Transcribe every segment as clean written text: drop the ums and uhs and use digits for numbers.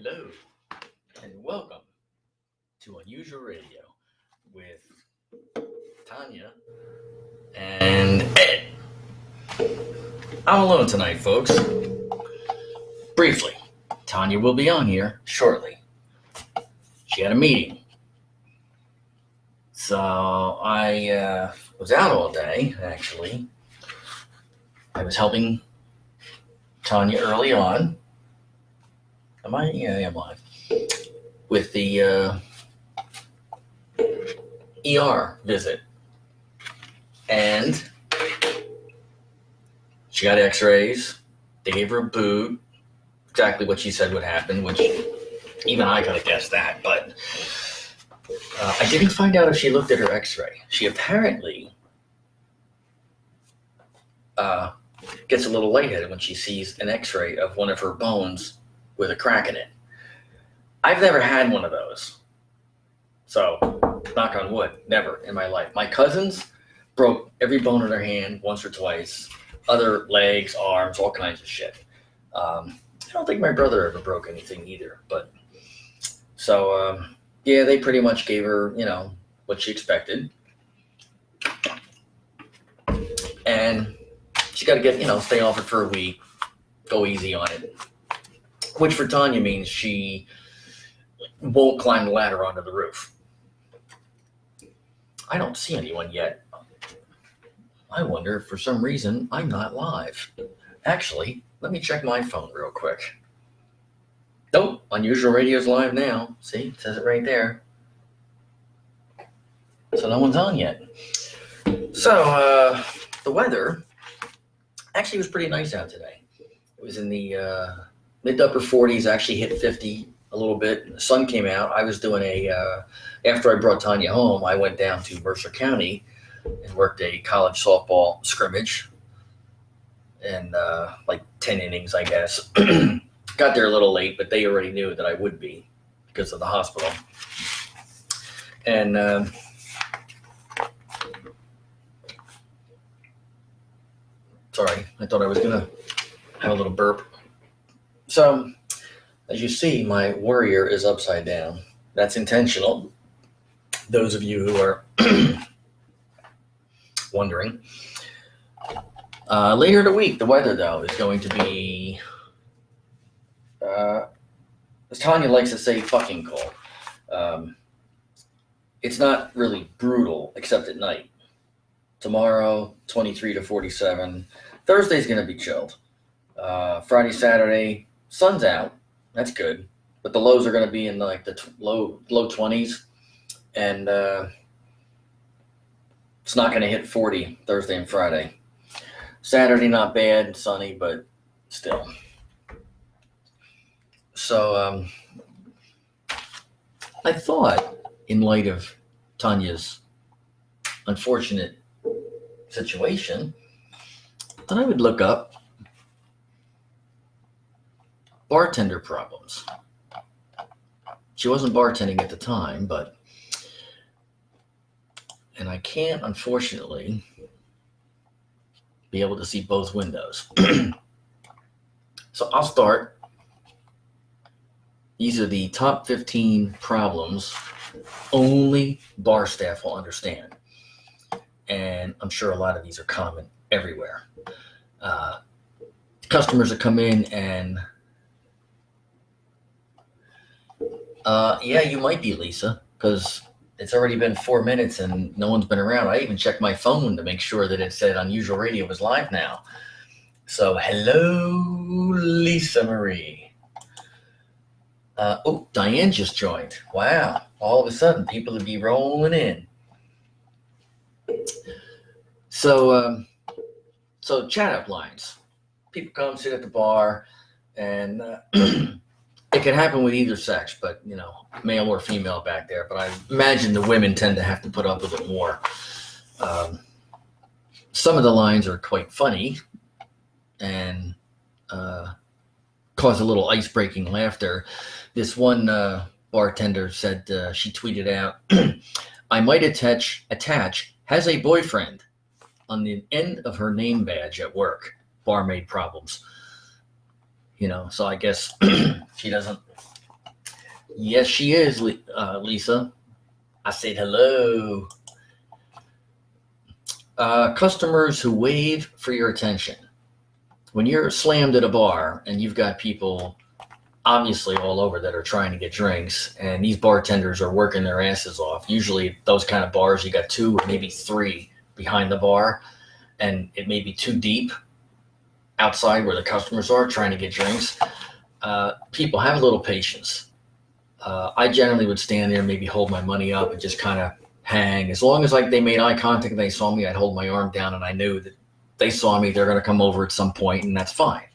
Hello, and welcome to Unusual Radio with Tanya and Ed. I'm alone tonight, folks. Briefly, Tanya will be on here shortly. She had a meeting. So I was out all day, actually. I was helping Tanya early on. Am I? Yeah, I'm live. With the ER visit. And she got x-rays. They gave her a boot. Exactly what she said would happen, which even I could have guessed that. But I didn't find out if she looked at her x-ray. She apparently gets a little lightheaded when she sees an x-ray of one of her bones with a crack in it. I've never had one of those. So, knock on wood, never in my life. My cousins broke every bone in their hand once or twice. Other legs, arms, all kinds of shit. I don't think my brother ever broke anything either. But so, yeah, they pretty much gave her, what she expected. And she got to get, stay off it for a week. Go easy on it. Which for Tanya means she won't climb the ladder onto the roof. I don't see anyone yet. I wonder if for some reason I'm not live. Actually, let me check my phone real quick. Nope, Unusual Radio's live now. See, it says it right there. So no one's on yet. So the weather actually was pretty nice out today. It was in the mid to upper 40s, actually hit 50 a little bit. The sun came out. I was doing after I brought Tanya home, I went down to Mercer County and worked a college softball scrimmage. And like 10 innings, I guess. Got there a little late, but they already knew that I would be because of the hospital. And sorry, I thought I was going to have a little burp. So, as you see, my warrior is upside down. That's intentional. Those of you who are wondering. Later in the week, the weather, though, is going to be, as Tanya likes to say, fucking cold. It's not really brutal, except at night. Tomorrow, 23 to 47. Thursday's going to be chilled. Friday, Saturday, sun's out. That's good. But the lows are going to be in like the low 20s. And it's not going to hit 40 Thursday and Friday. Saturday, not bad, sunny, but still. So I thought, in light of Tanya's unfortunate situation, that I would look up bartender problems. She wasn't bartending at the time, and I can't, unfortunately, be able to see both windows. So I'll start. These are the top 15 problems only bar staff will understand. And I'm sure a lot of these are common everywhere. Customers that come in and, yeah, you might be, Lisa, because it's already been 4 minutes and no one's been around. I even checked my phone to make sure that it said Unusual Radio was live now. So, hello, Lisa Marie. Diane just joined. Wow. All of a sudden, people would be rolling in. So chat up lines. People come sit at the bar, and it can happen with either sex, but, male or female back there. But I imagine the women tend to have to put up with it more. Some of the lines are quite funny and cause a little ice-breaking laughter. This one bartender said, she tweeted out, I might attach has a boyfriend on the end of her name badge at work. Barmaid problems. So I guess she doesn't Yes, she is, Lisa. I said hello. Customers who wave for your attention. When you're slammed at a bar and you've got people obviously all over that are trying to get drinks, and these bartenders are working their asses off. Usually those kind of bars, you got 2 or maybe 3 behind the bar, and it may be too deep outside where the customers are trying to get drinks. People have a little patience. I generally would stand there, maybe hold my money up and just kind of hang. As long as like they made eye contact and they saw me, I'd hold my arm down, and I knew that they saw me, they're going to come over at some point, and that's fine.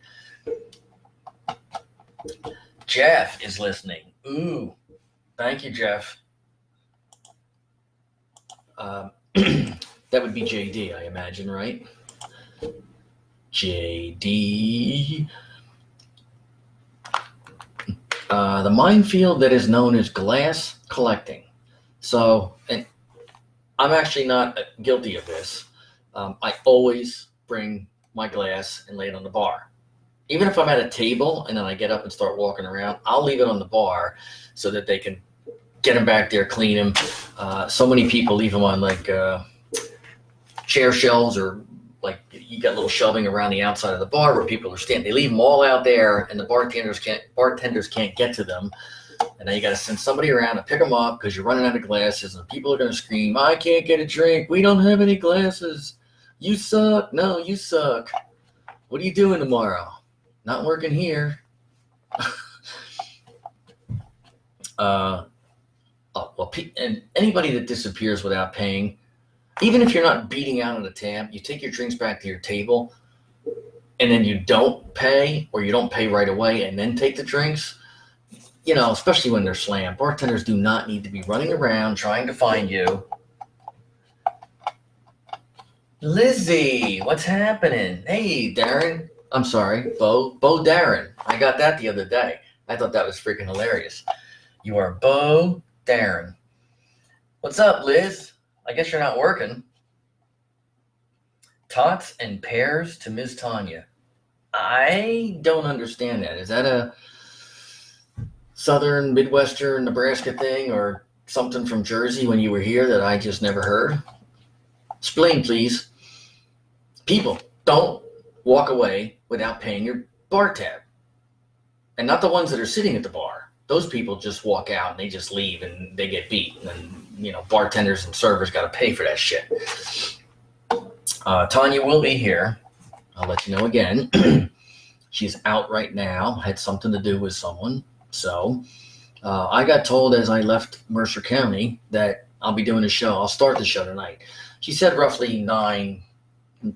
Jeff is listening. Ooh, thank you, Jeff. That would be JD, I imagine, right? JD. The minefield that is known as glass collecting. So, and I'm actually not guilty of this. I always bring my glass and lay it on the bar. Even if I'm at a table and then I get up and start walking around, I'll leave it on the bar so that they can get them back there, clean them. So many people leave them on like chair shelves, or like you got little shelving around the outside of the bar where people are standing. They leave them all out there, and the bartenders can't get to them. And now you got to send somebody around to pick them up because you're running out of glasses, and people are going to scream, "I can't get a drink. We don't have any glasses. You suck. No, you suck. What are you doing tomorrow? Not working here." And anybody that disappears without paying, even if you're not beating out on the tab, you take your drinks back to your table, and then you don't pay, or you don't pay right away and then take the drinks. You know, especially when they're slammed. Bartenders do not need to be running around trying to find you. Lizzie, what's happening? Hey, Darren. I'm sorry, Bo Darren. I got that the other day. I thought that was freaking hilarious. You are Bo Darren. What's up, Liz? I guess you're not working. Tots and pears to Ms. Tanya. I don't understand that. Is that a Southern, Midwestern, Nebraska thing, or something from Jersey when you were here that I just never heard? Explain, please. People, don't walk away without paying your bar tab. And not the ones that are sitting at the bar. Those people just walk out and they just leave and they get beat. And, you know, bartenders and servers got to pay for that shit. Tanya will be here. I'll let you know again. She's out right now. Had something to do with someone. So I got told as I left Mercer County that I'll be doing a show. I'll start the show tonight. She said roughly 9,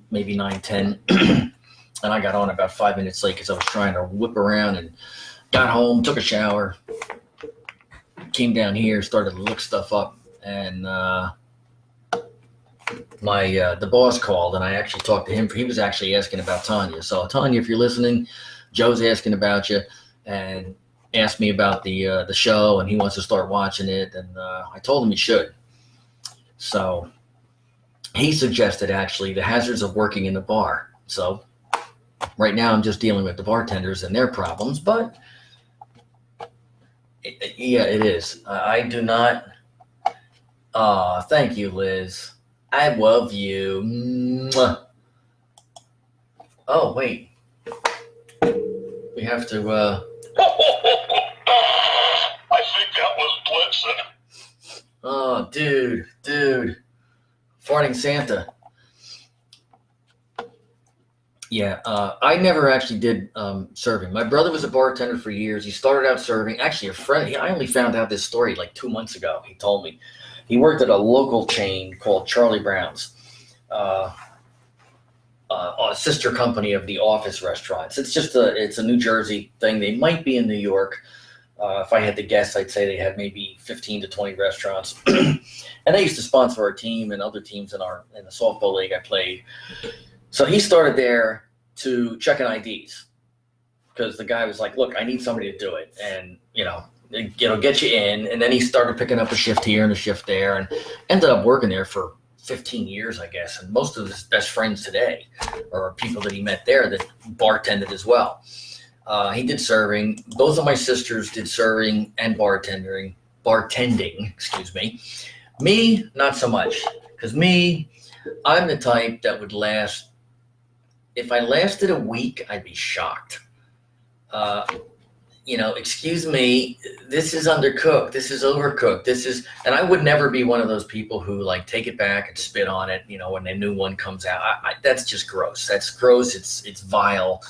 maybe 9:10. And I got on about 5 minutes late because I was trying to whip around, and got home, took a shower, came down here, started to look stuff up, and the boss called, and I actually talked to him. He was actually asking about Tanya. So Tanya, if you're listening, Joe's asking about you and asked me about the show, and he wants to start watching it, and I told him he should. So he suggested actually the hazards of working in the bar. So right now I'm just dealing with the bartenders and their problems, but yeah, it is. I do not. Thank you, Liz. I love you. Mwah. Oh, wait. We have to. I think that was Blitzen. Oh, dude. Farting Santa. Yeah, I never actually did serving. My brother was a bartender for years. He started out serving. Actually, a friend. I only found out this story like 2 months ago. He told me. He worked at a local chain called Charlie Brown's, a sister company of the Office restaurants. It's a New Jersey thing. They might be in New York. If I had to guess, I'd say they had maybe 15 to 20 restaurants. And they used to sponsor our team and other teams in the softball league I played. So he started there to check in IDs because the guy was like, look, I need somebody to do it. And, it'll get you in. And then he started picking up a shift here and a shift there and ended up working there for 15 years, I guess. And most of his best friends today are people that he met there that bartended as well. He did serving. Both of my sisters did serving and bartending, excuse me. Me, not so much. Because me, I'm the type that would last, if I lasted a week, I'd be shocked. Uh, excuse me, this is undercooked, this is overcooked, and I would never be one of those people who like take it back and spit on it, when a new one comes out. That's just gross. That's gross. It's vile.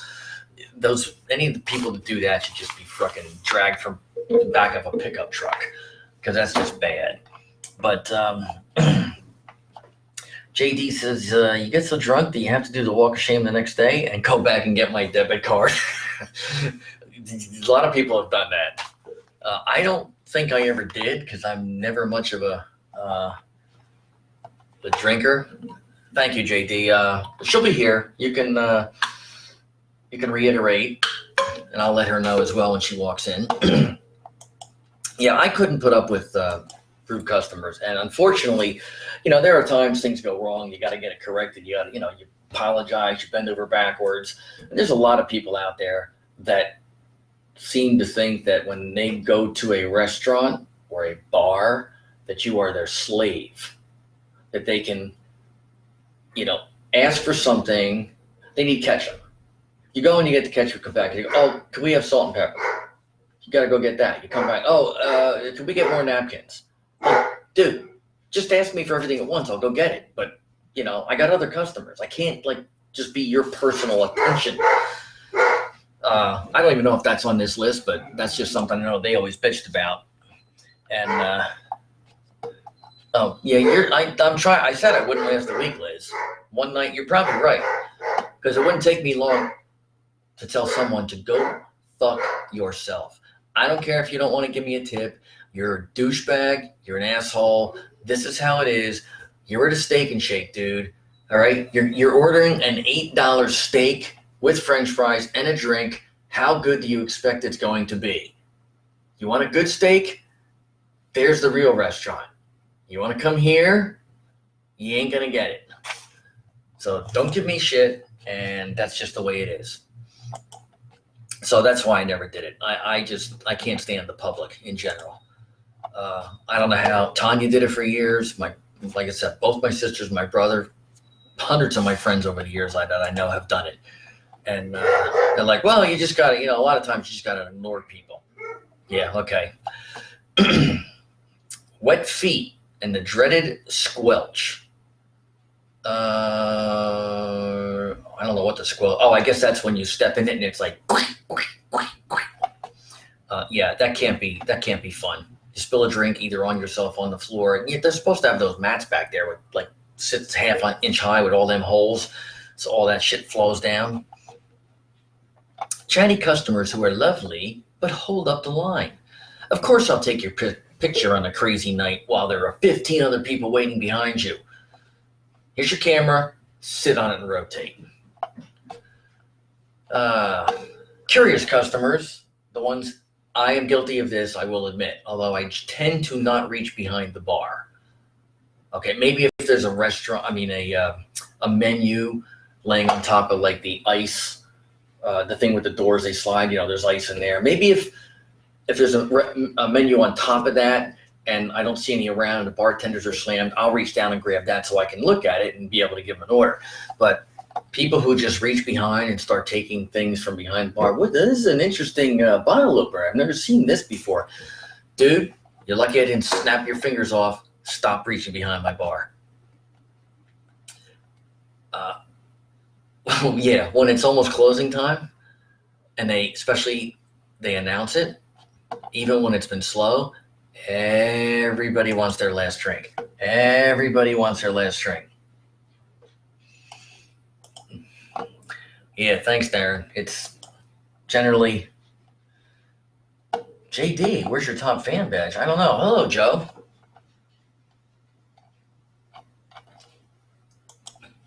Any of the people that do that should just be fucking dragged from the back of a pickup truck, because that's just bad. But JD says, you get so drunk that you have to do the walk of shame the next day and go back and get my debit card. A lot of people have done that. I don't think I ever did, because I'm never much of a drinker. Thank you, JD. She'll be here. You can reiterate, and I'll let her know as well when she walks in. Yeah, I couldn't put up with rude customers, and unfortunately, there are times things go wrong. You got to get it corrected. You got to, you apologize. You bend over backwards. And there's a lot of people out there that seem to think that when they go to a restaurant or a bar, that you are their slave, that they can, ask for something. They need ketchup. You go and you get the ketchup, come back. You go, oh, can we have salt and pepper? You got to go get that. You come back. Oh, can we get more napkins? Oh, dude, just ask me for everything at once. I'll go get it. But, I got other customers. I can't just be your personal attention. I don't even know if that's on this list, but that's just something I know they always bitched about. And oh yeah, I'm trying. I said I wouldn't last a week, Liz. One night, you're probably right, because it wouldn't take me long to tell someone to go fuck yourself. I don't care if you don't want to give me a tip. You're a douchebag. You're an asshole. This is how it is. You're at a Steak and Shake, dude. All right, you're ordering an $8 steak with French fries and a drink. How good do you expect it's going to be? You want a good steak? There's the real restaurant. You want to come here? You ain't going to get it. So don't give me shit, and that's just the way it is. So that's why I never did it. I can't stand the public in general. I don't know how. Tanya did it for years. Like I said, both my sisters, my brother, hundreds of my friends over the years that I know have done it. And they're like, well, you just got to, a lot of times you just got to ignore people. Yeah, okay. Wet feet and the dreaded squelch. I don't know what the squelch. Oh, I guess that's when you step in it and it's like, yeah, that can't be fun. You spill a drink either on yourself on the floor. They're supposed to have those mats back there with sits half an inch high with all them holes, so all that shit flows down. Chatty customers who are lovely but hold up the line. Of course, I'll take your picture on a crazy night while there are 15 other people waiting behind you. Here's your camera. Sit on it and rotate. Curious customers, the ones I am guilty of this, I will admit, although I tend to not reach behind the bar. Okay, maybe if there's a restaurant, a menu laying on top of the ice, the thing with the doors they slide, there's ice in there. Maybe if there's a menu on top of that and I don't see any around, the bartenders are slammed, I'll reach down and grab that so I can look at it and be able to give them an order. But people who just reach behind and start taking things from behind the bar, this is an interesting bottle opener. I've never seen this before. Dude, you're lucky I didn't snap your fingers off. Stop reaching behind my bar. Yeah, when it's almost closing time and they announce it, even when it's been slow, everybody wants their last drink. Everybody wants their last drink. Yeah, thanks, Darren. It's generally JD, where's your top fan badge? I don't know. Hello, Joe.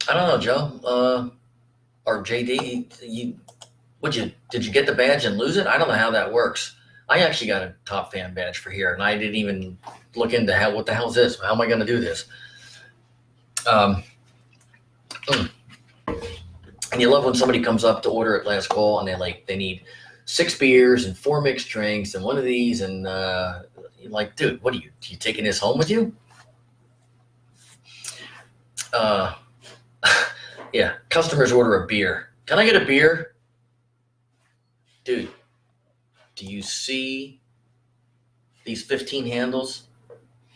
I don't know, Joe. Or JD, did you get the badge and lose it? I don't know how that works. I actually got a top fan badge for here, and I didn't even look into what the hell is this? How am I going to do this? And you love when somebody comes up to order at last call and they need 6 beers and 4 mixed drinks and one of these, and you're like, dude, what are you taking this home with you? Yeah, customers order a beer. Can I get a beer? Dude, do you see these 15 handles?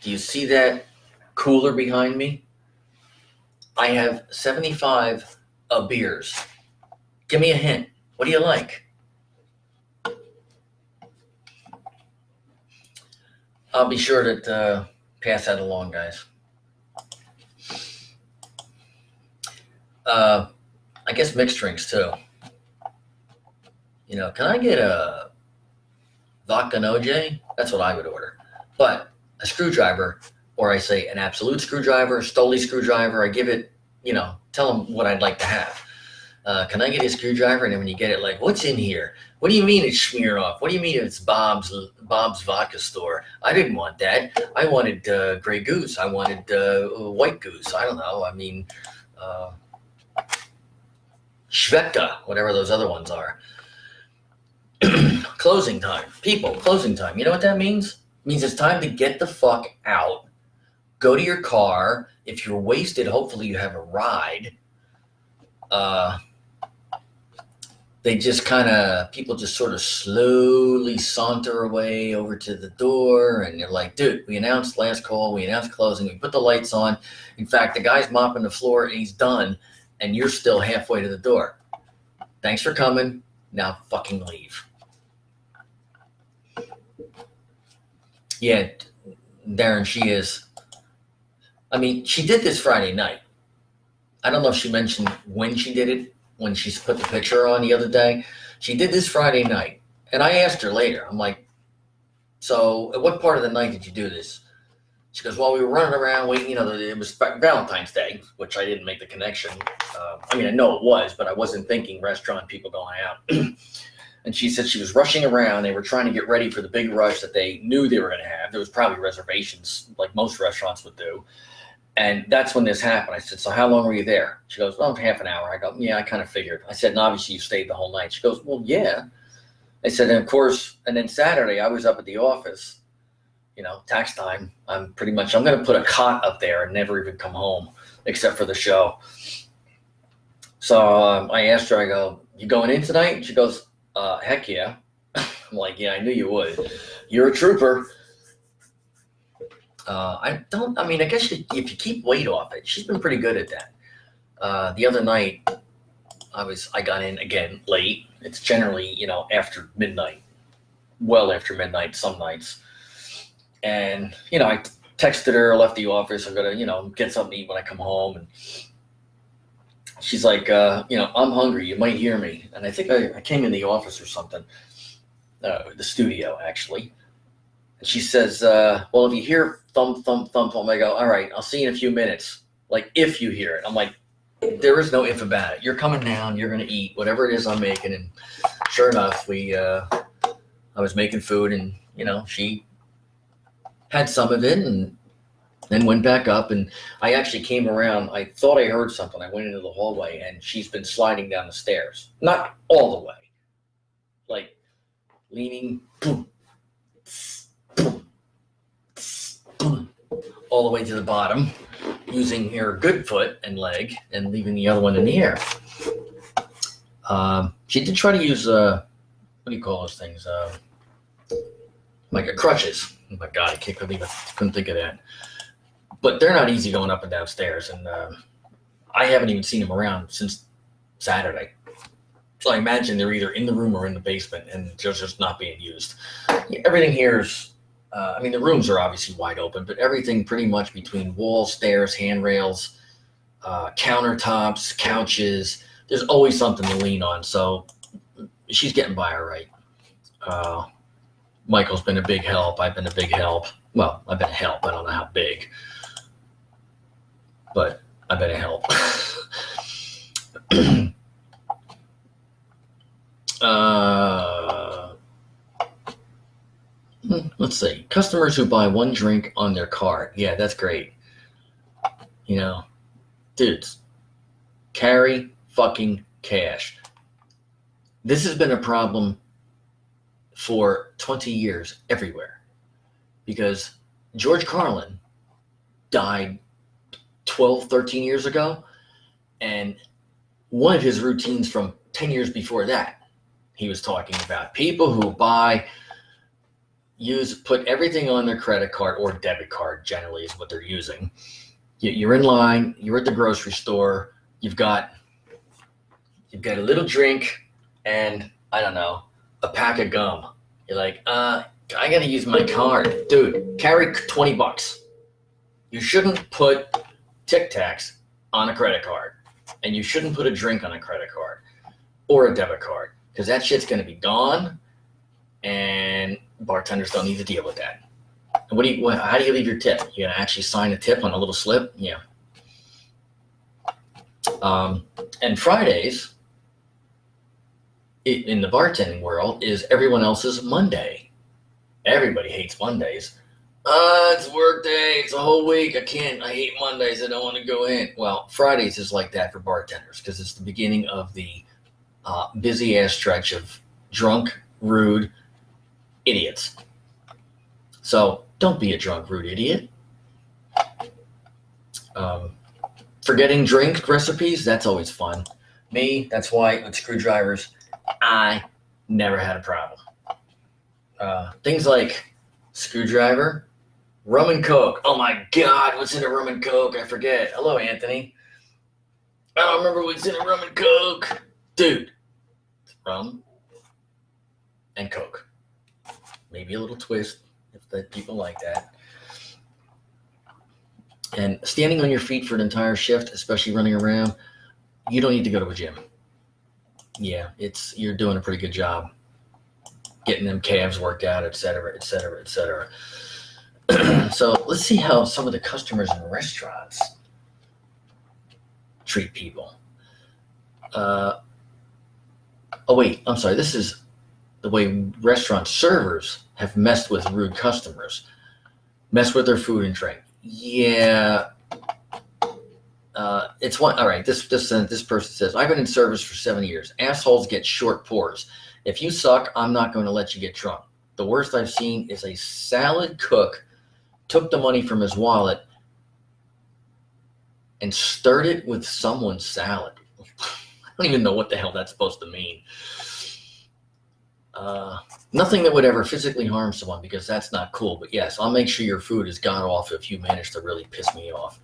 Do you see that cooler behind me? I have 75 beers. Give me a hint. What do you like? I'll be sure to pass that along, guys. I guess mixed drinks too. Can I get a vodka and OJ? That's what I would order. But a screwdriver, or I say an absolute screwdriver, Stoli screwdriver, I give it, tell them what I'd like to have. Can I get a screwdriver? And then when you get it, like, what's in here? What do you mean it's smear off? What do you mean it's Bob's Vodka Store? I didn't want that. I wanted Grey Goose. I wanted White Goose. I don't know. I mean, Schweppta, whatever those other ones are. Closing time. People, closing time. You know what that means? It means it's time to get the fuck out. Go to your car. If you're wasted, hopefully you have a ride. People just sort of slowly saunter away over to the door, and they're like, dude, we announced last call, we announced closing, we put the lights on. In fact, the guy's mopping the floor and he's done, and you're still halfway to the door. Thanks for coming. Now fucking leave. Yeah, Darren, she is. I mean, she did this Friday night. I don't know if she mentioned when she did it, when she put the picture on the other day. She did this Friday night. And I asked her later, I'm like, so at what part of the night did you do this? She goes, well, we were running around waiting, it was Valentine's Day, which I didn't make the connection. I know it was, but I wasn't thinking restaurant people going out. And she said she was rushing around. They were trying to get ready for the big rush that they knew they were going to have. There was probably reservations like most restaurants would do. And that's when this happened. I said, so how long were you there? She goes, well, half an hour. I go, yeah, I kind of figured. I said, and obviously you stayed the whole night. She goes, well, yeah. I said, and of course, and then Saturday I was up at the office, tax time. I'm going to put a cot up there and never even come home except for the show. So I asked her, I go, you going in tonight? And she goes, heck yeah. I'm like, yeah, I knew you would. You're a trooper. I guess if you keep weight off it, she's been pretty good at that. The other night, I got in again late. It's generally, after midnight, well after midnight, some nights. And, I texted her, left the office. I'm going to, get something to eat when I come home. And she's like, I'm hungry. You might hear me. And I think I came in the office or something, the studio, actually. And she says, well, if you hear thump, thump, thump, thump, I go, all right, I'll see you in a few minutes. Like, if you hear it. I'm like, there is no if about it. You're coming down. You're going to eat whatever it is I'm making. And sure enough, I was making food, and, she had some of it and then went back up. And I actually came around. I thought I heard something. I went into the hallway, and she's been sliding down the stairs. Not all the way. Like, leaning, boom, boom, boom, all the way to the bottom, using her good foot and leg and leaving the other one in the air. She did try to use, what do you call those things? Like a crutches. Oh my God, I couldn't think of that. But they're not easy going up and down stairs. And I haven't even seen them around since Saturday. So I imagine they're either in the room or in the basement, and they're just not being used. Everything here is, the rooms are obviously wide open, but everything pretty much between walls, stairs, handrails, countertops, couches, there's always something to lean on. So she's getting by all right. Michael's been a big help. I've been a big help. Well, I've been a help. I don't know how big, but I've been a help. Let's see. Customers who buy one drink on their card. Yeah, that's great. Dudes, carry fucking cash. This has been a problem for 20 years everywhere, because George Carlin died 12, 13 years ago. And one of his routines from 10 years before that, he was talking about people who put everything on their credit card or debit card, generally is what they're using. You're in line, you're at the grocery store, you've got a little drink and, I don't know, a pack of gum. You're like, I gotta use my card. Dude, carry $20. You shouldn't put Tic Tacs on a credit card. And you shouldn't put a drink on a credit card or a debit card, because that shit's gonna be gone, and bartenders don't need to deal with that. And how do you leave your tip? You gonna actually sign a tip on a little slip? Yeah. And Fridays in the bartending world is everyone else's Monday. Everybody hates Mondays. It's work day. It's a whole week. I hate Mondays. I don't want to go in. Well, Fridays is like that for bartenders, because it's the beginning of the busy ass stretch of drunk, rude idiots. So don't be a drunk, rude idiot. Forgetting drink recipes, that's always fun. That's why with screwdrivers, I never had a problem. Things like screwdriver, rum and Coke. Oh my God, what's in a rum and Coke? I forget. Hello, Anthony. I don't remember what's in a rum and Coke. Dude, rum and Coke. Maybe a little twist if the people like that. And standing on your feet for an entire shift, especially running around, you don't need to go to a gym. Yeah, you're doing a pretty good job getting them calves worked out, et cetera, et cetera, et cetera. So let's see how some of the customers in restaurants treat people. Oh, wait, I'm sorry. This is the way restaurant servers have messed with rude customers, messed with their food and drink. Yeah. It's one. All right. This person says, I've been in service for 7 years. Assholes get short pours. If you suck, I'm not going to let you get drunk. The worst I've seen is a salad cook took the money from his wallet and stirred it with someone's salad. I don't even know what the hell that's supposed to mean. Nothing that would ever physically harm someone, because that's not cool. But yes, I'll make sure your food is god awful if you manage to really piss me off.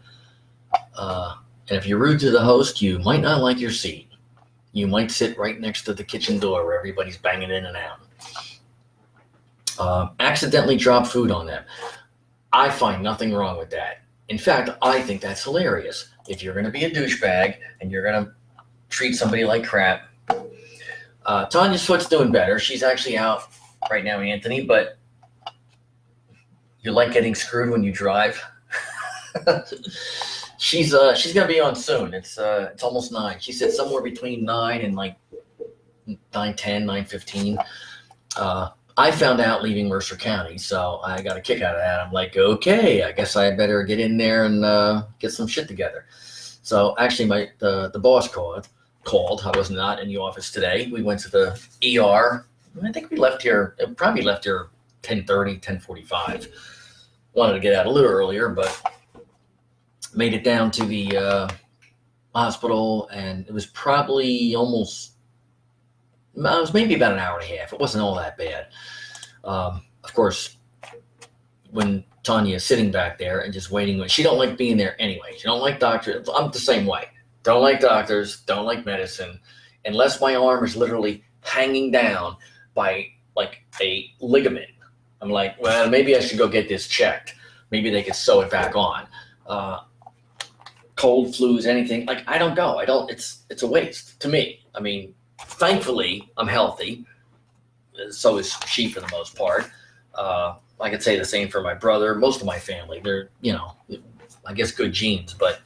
And if you're rude to the host, you might not like your seat. You might sit right next to the kitchen door where everybody's banging in and out. Accidentally drop food on them. I find nothing wrong with that. In fact, I think that's hilarious. If you're going to be a douchebag and you're going to treat somebody like crap. Tanya's foot's doing better. She's actually out right now, Anthony, but you like getting screwed when you drive. She's gonna be on soon. It's almost 9. She said somewhere between 9 and like 9:10, 9:15. I found out leaving Mercer County, so I got a kick out of that. I'm like, okay, I guess I better get in there and get some shit together. So actually, the boss called. I was not in the office today. We went to the ER. I think we probably left here 10:30, 10:45. Wanted to get out a little earlier, but made it down to the hospital, and it was probably it was maybe about an hour and a half. It wasn't all that bad. Of course, when Tanya is sitting back there and just waiting, she don't like being there anyway. She don't like doctors. I'm the same way. Don't like doctors, don't like medicine, unless my arm is literally hanging down by like a ligament. I'm like, well, maybe I should go get this checked. Maybe they could sew it back on. Cold, flus, anything. Like, I don't go. It's a waste to me. I mean, thankfully, I'm healthy. So is she for the most part. I could say the same for my brother. Most of my family, they're, I guess good genes, but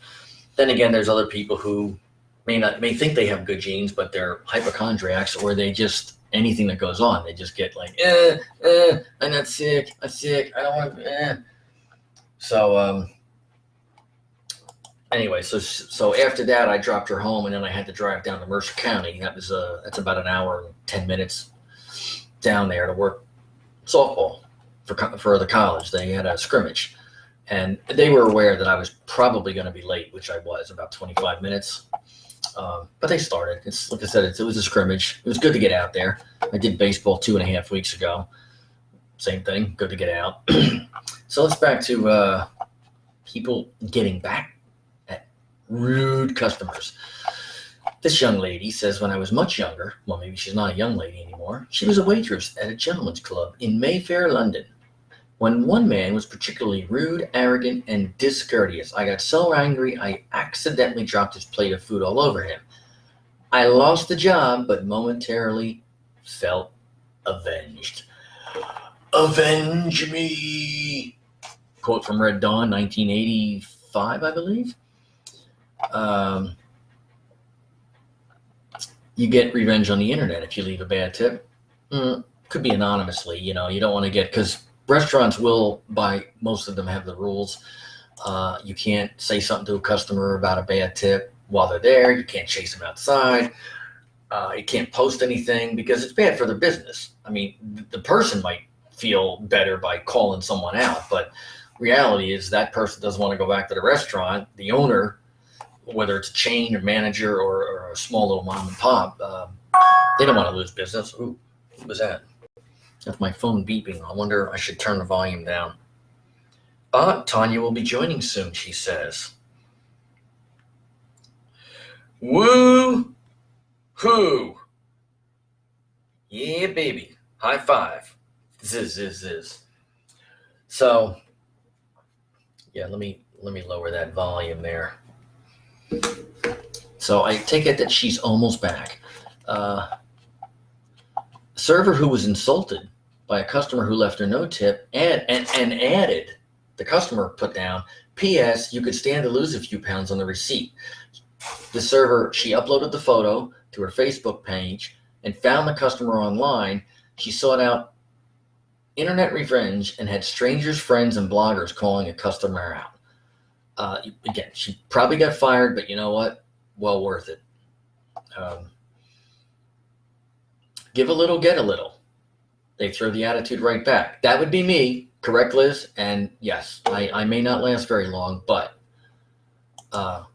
then again, there's other people who may think they have good genes, but they're hypochondriacs, or they just, anything that goes on, they just get like, I'm not sick, I'm sick, I don't want to, So, anyway, so after that, I dropped her home, and then I had to drive down to Mercer County. That's about an hour and 10 minutes. down there to work softball for the college. They had a scrimmage, and they were aware that I was probably going to be late, which I was about 25 minutes. But they started. It's like I said, it was a scrimmage. It was good to get out there. I did baseball 2.5 weeks ago. Same thing. Good to get out. So let's back to people getting back at rude customers. This young lady says, when I was much younger, well, maybe she's not a young lady anymore, she was a waitress at a gentleman's club in Mayfair, London. When one man was particularly rude, arrogant, and discourteous, I got so angry I accidentally dropped his plate of food all over him. I lost the job, but momentarily felt avenged. Avenge me! Quote from Red Dawn, 1985, I believe. You get revenge on the internet if you leave a bad tip. Could be anonymously, you don't want to get, because restaurants will, by most of them, have the rules. You can't say something to a customer about a bad tip while they're there. You can't chase them outside. You can't post anything because it's bad for their business. I mean, the person might feel better by calling someone out, but reality is that person doesn't want to go back to the restaurant. The owner, whether it's a chain or manager or a small little mom and pop, they don't want to lose business. Ooh, what was that? That's my phone beeping. I wonder if I should turn the volume down. Tanya will be joining soon, she says. Woo hoo. Yeah, baby. High five. Ziz. So, yeah, let me lower that volume there. So I take it that she's almost back. A server who was insulted by a customer who left her no tip and added, the customer put down, P.S. You could stand to lose a few pounds on the receipt. The server, she uploaded the photo to her Facebook page and found the customer online. She sought out internet revenge and had strangers, friends, and bloggers calling a customer out. Again, she probably got fired, but you know what? Well worth it. Give a little, get a little. They throw the attitude right back. That would be me, correct, Liz? And yes, I may not last very long, but oh,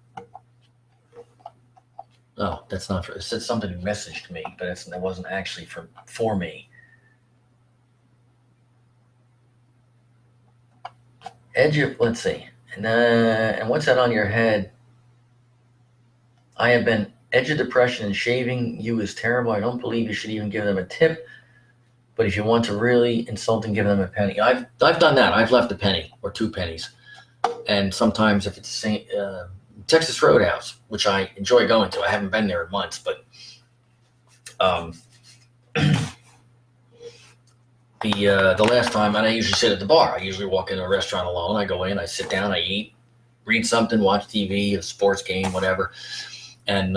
that's not for. It said somebody messaged me, but it wasn't actually for me. Let's see. And what's that on your head? I have been edge of depression and shaving you is terrible. I don't believe you should even give them a tip. But if you want to really insult them, give them a penny. I've done that. I've left a penny or 2 pennies. And sometimes if it's the same, Texas Roadhouse, which I enjoy going to. I haven't been there in months, but the last time, and I usually sit at the bar. I usually walk into a restaurant alone. I go in, I sit down, I eat, read something, watch TV, a sports game, whatever. And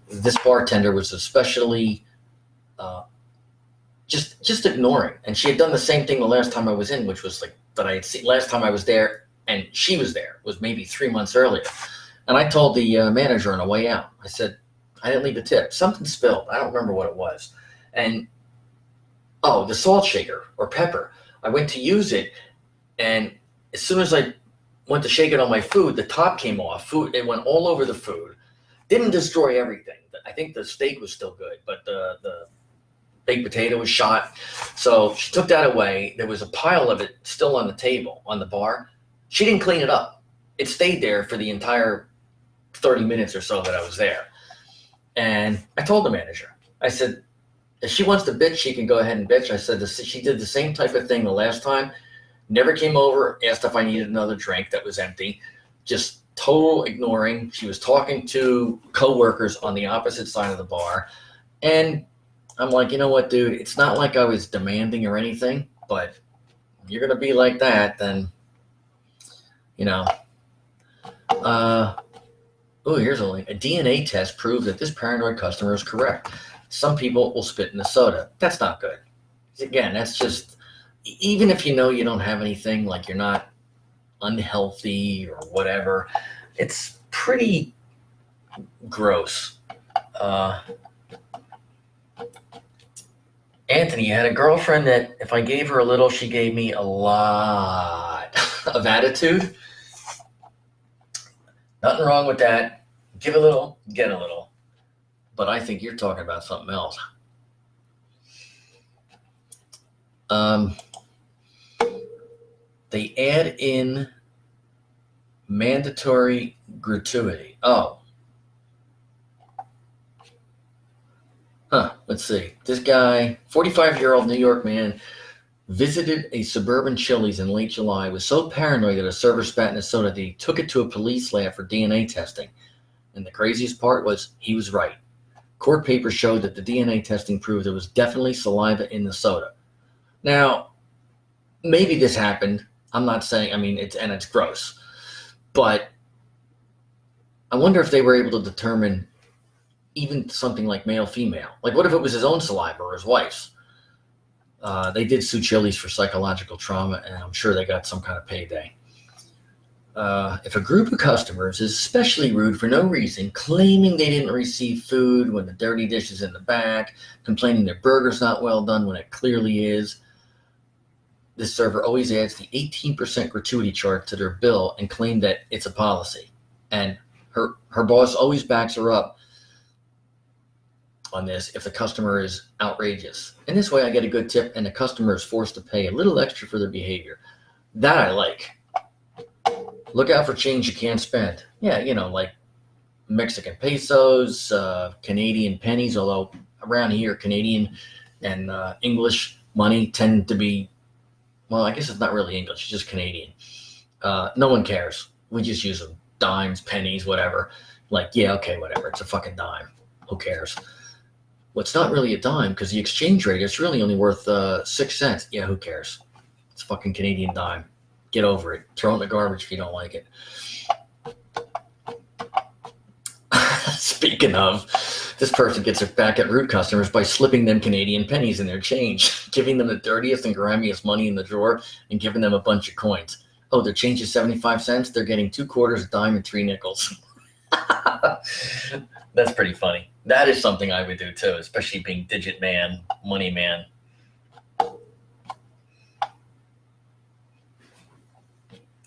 this bartender was especially just ignoring. And she had done the same thing the last time I was in, which was like that I had seen last time I was there, and she was there, was maybe 3 months earlier. And I told the manager on the way out, I said, I didn't leave a tip. Something spilled. I don't remember what it was. And the salt shaker or pepper. I went to use it, and as soon as I went to shake it on my food, the top came off. It went all over the food. Didn't destroy everything. I think the steak was still good, but the baked potato was shot. So she took that away. There was a pile of it still on the table, on the bar. She didn't clean it up. It stayed there for the entire 30 minutes or so that I was there. And I told the manager, I said, if she wants to bitch, she can go ahead and bitch. I said, she did the same type of thing the last time. Never came over, asked if I needed another drink that was empty. Just total ignoring. She was talking to coworkers on the opposite side of the bar. And I'm like, you know what, dude? It's not like I was demanding or anything, but if you're going to be like that, then, here's a link. A DNA test proved that this paranoid customer is correct. Some people will spit in the soda. That's not good. Again, that's just, even if you know you don't have anything, like you're not unhealthy or whatever, it's pretty gross. Anthony, you had a girlfriend that if I gave her a little, she gave me a lot of attitude. Nothing wrong with that. Give a little, get a little. But I think you're talking about something else. They add in mandatory gratuity. Oh. Let's see. This guy, 45-year-old New York man, visited a suburban Chili's in late July, was so paranoid that a server spat in his soda that he took it to a police lab for DNA testing. And the craziest part was he was right. Court papers showed that the DNA testing proved there was definitely saliva in the soda. Now, maybe this happened. I'm not saying, it's gross. But I wonder if they were able to determine even something like male-female. Like, what if it was his own saliva or his wife's? They did sue Chili's for psychological trauma, and I'm sure they got some kind of payday. If a group of customers is especially rude for no reason, claiming they didn't receive food when the dirty dish is in the back, complaining their burger's not well done when it clearly is, this server always adds the 18% gratuity charge to their bill and claim that it's a policy. And her boss always backs her up on this if the customer is outrageous. And this way I get a good tip and the customer is forced to pay a little extra for their behavior. That I like. Look out for change you can't spend. Yeah, like Mexican pesos, Canadian pennies, although around here Canadian and English money tend to be, well, I guess it's not really English, it's just Canadian. No one cares. We just use them. Dimes, pennies, whatever. Like, yeah, okay, whatever. It's a fucking dime. Who cares? Well, it's not really a dime because the exchange rate is really only worth 6 cents. Yeah, who cares? It's a fucking Canadian dime. Get over it. Throw it in the garbage if you don't like it. Speaking of, this person gets it back at rude customers by slipping them Canadian pennies in their change, giving them the dirtiest and grimiest money in the drawer, and giving them a bunch of coins. Oh, their change is 75 cents? They're getting 2 quarters, a dime, and 3 nickels. That's pretty funny. That is something I would do too, especially being digit man, money man.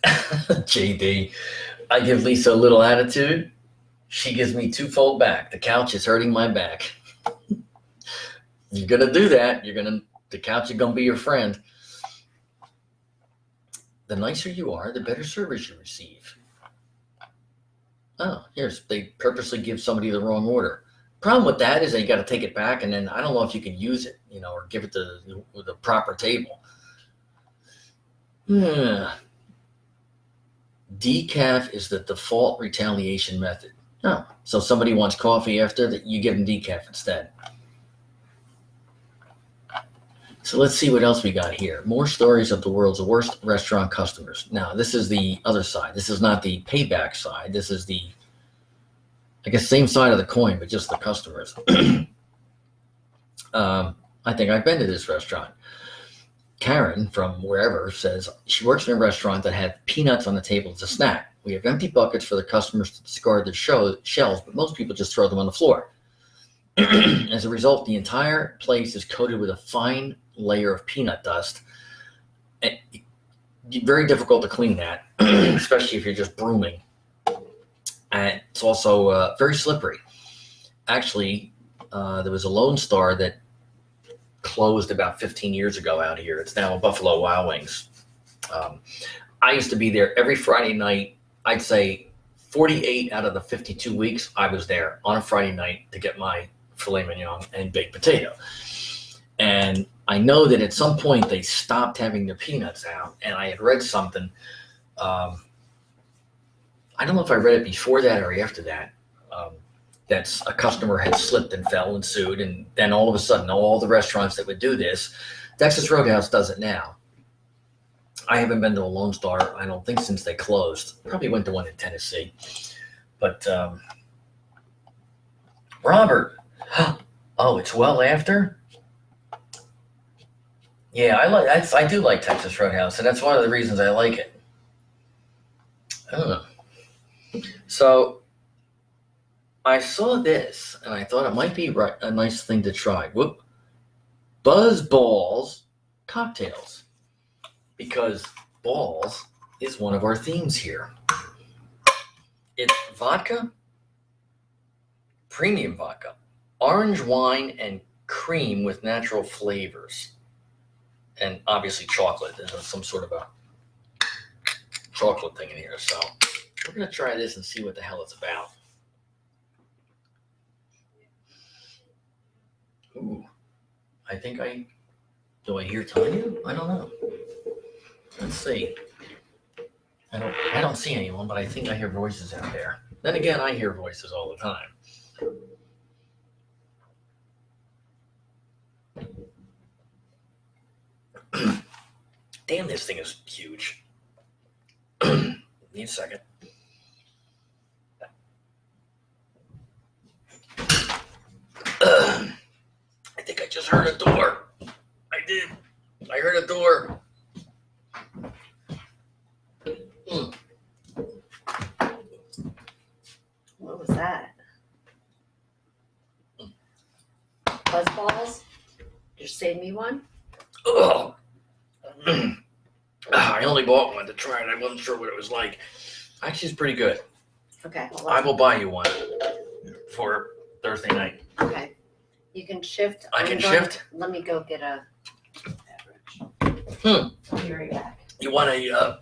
JD, I give Lisa a little attitude. She gives me 2-fold back. The couch is hurting my back. You're going to do that. The couch is going to be your friend. The nicer you are, the better service you receive. Oh, they purposely give somebody the wrong order. Problem with that is they got to take it back, and then I don't know if you can use it, or give it to the proper table. Decaf is the default retaliation method. Oh, so somebody wants coffee after that, you give them decaf instead. So let's see what else we got here. More stories of the world's worst restaurant customers. Now, this is the other side. This is not the payback side. This is the, I guess, same side of the coin, but just the customers. I think I've been to this restaurant. Karen from wherever says she works in a restaurant that had peanuts on the table as a snack. We have empty buckets for the customers to discard their shells, but most people just throw them on the floor. As a result, the entire place is coated with a fine layer of peanut dust. And very difficult to clean that, especially if you're just brooming. And it's also very slippery. Actually, there was a Lone Star that closed about 15 years ago out here. It's now a Buffalo Wild Wings. I used to be there every Friday night. I'd say 48 out of the 52 weeks I was there on a Friday night to get my filet mignon and baked potato. And I know that at some point they stopped having the peanuts out, and I had read something. I don't know if I read it before that or after that. That's a customer had slipped and fell and sued, and then all of a sudden, all the restaurants that would do this, Texas Roadhouse does it now. I haven't been to a Lone Star, I don't think, since they closed. Probably went to one in Tennessee. But Robert, oh, it's well after? Yeah, I do like Texas Roadhouse, and that's one of the reasons I like it. I don't know. So I saw this, and I thought it might be a nice thing to try. Whoop. Buzz Balls cocktails, because balls is one of our themes here. It's vodka, premium vodka, orange wine, and cream with natural flavors. And obviously chocolate. There's some sort of a chocolate thing in here. So we're going to try this and see what the hell it's about. Ooh, do I hear Tanya? I don't know. Let's see. I don't see anyone, but I think I hear voices out there. Then again, I hear voices all the time. Damn, this thing is huge. Need a second. I think I just heard a door. I did. I heard a door. What was that? Buzz balls? Just save me one? Oh. I only bought one to try it. I wasn't sure what it was like. Actually, it's pretty good. Okay. I will buy you one for Thursday night. Okay. You can shift. I can shift? Let me go get a beverage. I'll be right back. You want a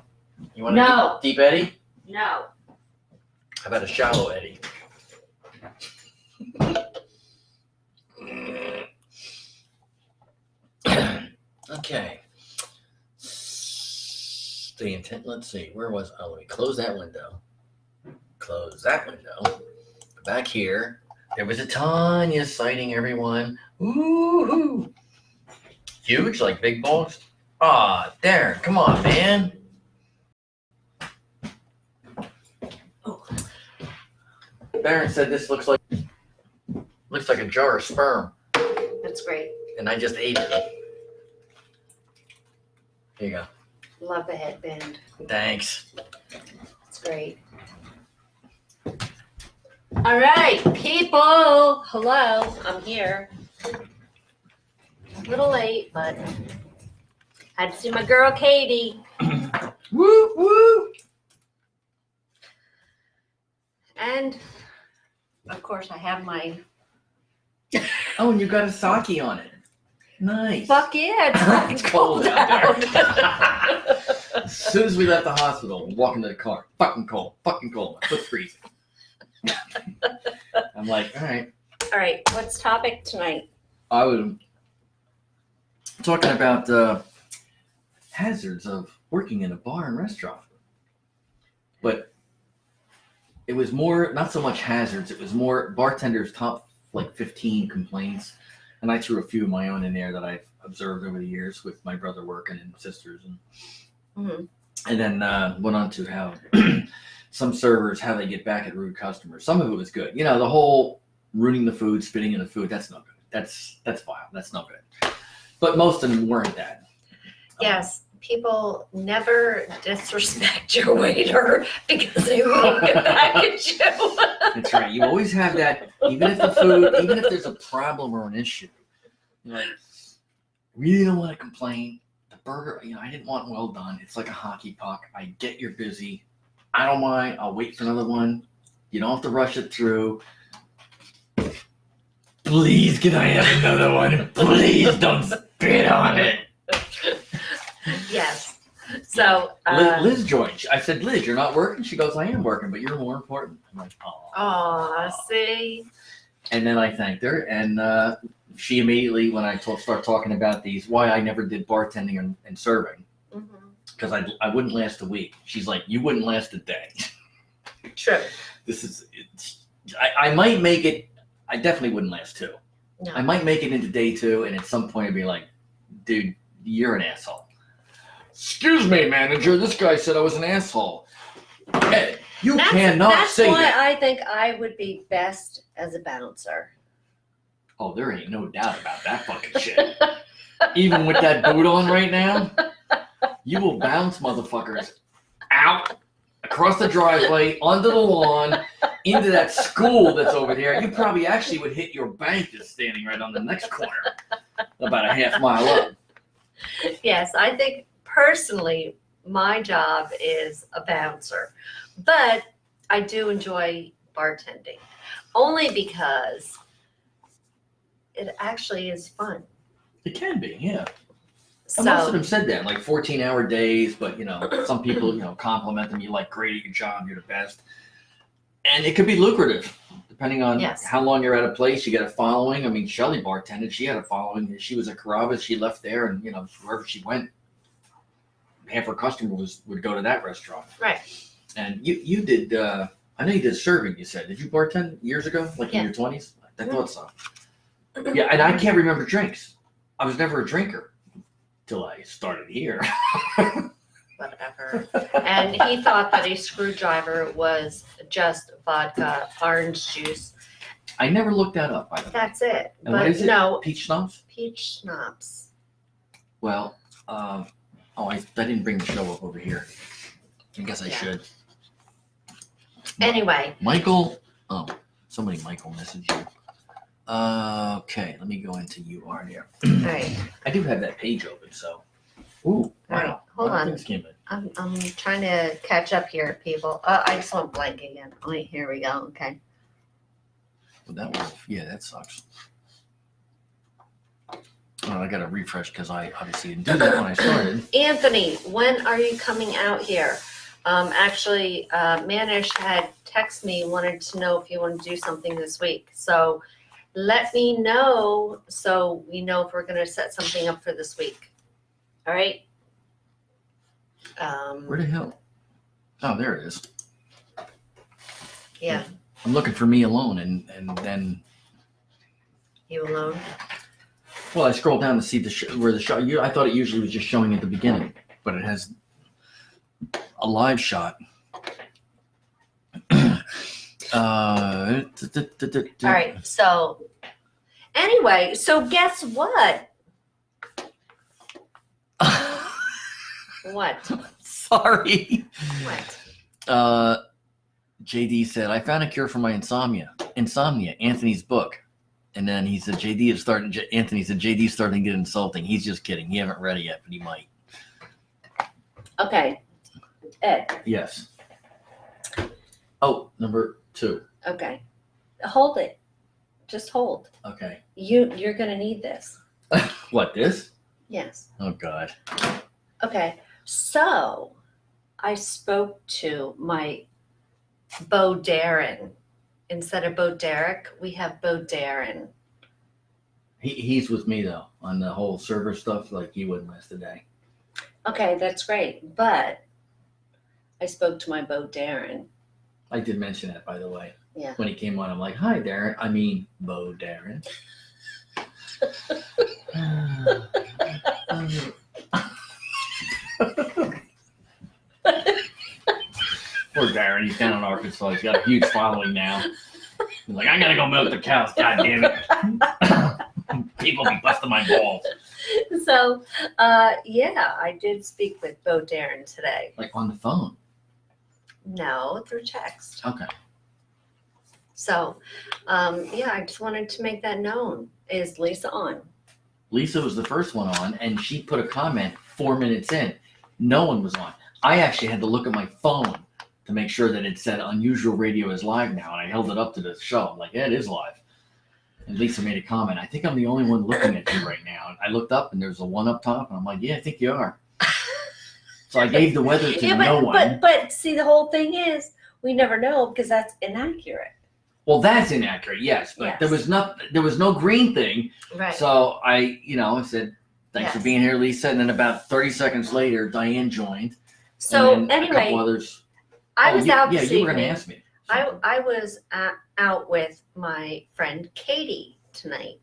No. deep eddy? No. How about a shallow eddy? Okay. The intent, let's see, where was, let me close that window. Close that window. Go back here. There was a Tanya sighting, everyone. Woo-hoo. Huge, like big balls. Ah, Darren, come on, man. Oh. Darren said this looks like a jar of sperm, That's great. and I just ate it. Here you go. Love the headband. Thanks. It's great. All right, people. Hello. I'm here. A little late, but had to see my girl Katie. Woo, woo. And of course I have my Oh, and you got a sake on it. Nice. fuck yeah, It's cold out there. As soon as we left the hospital, walking to the car, fucking cold. My foot's freezing. I'm like, all right. All right, what's topic tonight? I was talking about hazards of working in a bar and restaurant. But it was more, not so much hazards, it was more bartenders' top like 15 complaints. And I threw a few of my own in there that I've observed over the years with my brother working and sisters. And then went on to how some servers, how they get back at rude customers. Some of it was good. You know, the whole ruining the food, spitting in the food, that's not good. That's vile. That's not good. But most of them weren't that. Yes, people never disrespect your waiter because they won't get back at you. That's right. You always have that, even if there's a problem or an issue. You're like, really don't want to complain. The burger, I didn't want well done. It's like a hockey puck. I get you're busy. I don't mind. I'll wait for another one. You don't have to rush it through. Please, can I have another one? Please don't spit on it. Yes. So, Liz joined. I said, Liz, you're not working? She goes, I am working, but you're more important. I'm like, oh. see. And then I thanked her, and she immediately, when I start talking about why I never did bartending and serving, because I wouldn't last a week. She's like, you wouldn't last a day. True. I might make it. I definitely wouldn't last 2. No. I might make it into day 2, and at some point I'd be like, dude, you're an asshole. Excuse me, manager. This guy said I was an asshole. Hey, you cannot say that. That's why I think I would be best as a bouncer. Oh, there ain't no doubt about that fucking shit. Even with that boot on right now, you will bounce motherfuckers out, across the driveway, onto the lawn, into that school that's over there, you probably actually would hit your bank that's standing right on the next corner, about a half mile up. Yes, I think personally, my job is a bouncer, but I do enjoy bartending only because it actually is fun. It can be, yeah. And most of So, them said that, like 14-hour days, but some people, compliment them. You like great at your job, you're the best. And it could be lucrative, depending on Yes. how long you're at a place. You get a following. I mean, Shelley bartended. She had a following. She was at Carrabba's. She left there, and wherever she went, half her customers would go to that restaurant. right. And you did. I know you did serving. You said, did you bartend years ago, like in your 20s? I thought so. Yeah, and I can't remember drinks. I was never a drinker till I started here. Whatever. And he thought that a screwdriver was just vodka, orange juice. I never looked that up. By the way. That's it. And what But is it? no, Peach schnapps? peach schnapps. Well, I didn't bring the show up over here. I guess I Yeah. should. Anyway, Michael, somebody Michael messaged you. Okay, let me go into UR there. all right. I do have that page open, so. Ooh, wow. All right, hold A lot of on. things came in. I'm trying to catch up here, people. I just went blank again. Wait, here we go. Okay. Well, that sucks. Oh, I got to refresh because I obviously didn't do that when I started. Anthony, when are you coming out here? Actually, Manish had texted me, wanted to know if you want to do something this week. So let me know so we know if we're going to set something up for this week. All right. Where the hell? Oh, there it is. Yeah, I'm looking for Me Alone, and then, you alone. well, I scrolled down to see where the show. I thought it usually was just showing at the beginning, but it has a live shot. All right. So anyway, so guess what? What? Sorry. What? JD said, I found a cure for my insomnia, Anthony's book. And then he said, Anthony said, JD's starting to get insulting. He's just kidding. He haven't read it yet, but he might. Okay. Ed. Yes. Oh, number 2. Okay. Hold it. Just hold. Okay. You're gonna need this. What, this? Yes. Oh, God. Okay. So I spoke to my Bo Darren. Instead of Bo Derek, we have Bo Darren. He's with me, though, on the whole server stuff. Like, he wouldn't miss the day. Okay, that's great. But I spoke to my Bo Darren. I did mention that, by the way. Yeah. When he came on, I'm like, hi, Darren. I mean, Bo Darren. Poor Darren, he's down in Arkansas. He's got a huge following now. He's like, I gotta go milk the cows. God damn it. People be busting my balls. So, yeah, I did speak with Bo Darren today. Like on the phone. No, through text. Okay. So, yeah, I just wanted to make that known. Is Lisa on? Lisa was the first one on, and she put a comment 4 minutes in. No one was on. I actually had to look at my phone to make sure that it said Unusual Radio is live now, and I held it up to the show. I'm like, yeah, it is live. And Lisa made a comment. I think I'm the only one looking at you right now. And I looked up, and there's a 1 up top, and I'm like, yeah, I think you are. So I gave the weather to no one. But see, the whole thing is we never know because that's inaccurate. Well, that's inaccurate, yes, but Yes. there was no green thing. Right. So I said, thanks for Yes. being here, Lisa. And then about 30 seconds later, Diane joined. So and then a couple anyway, others. I was out this Yeah, you were going to evening. ask me. I was out with my friend Katie tonight.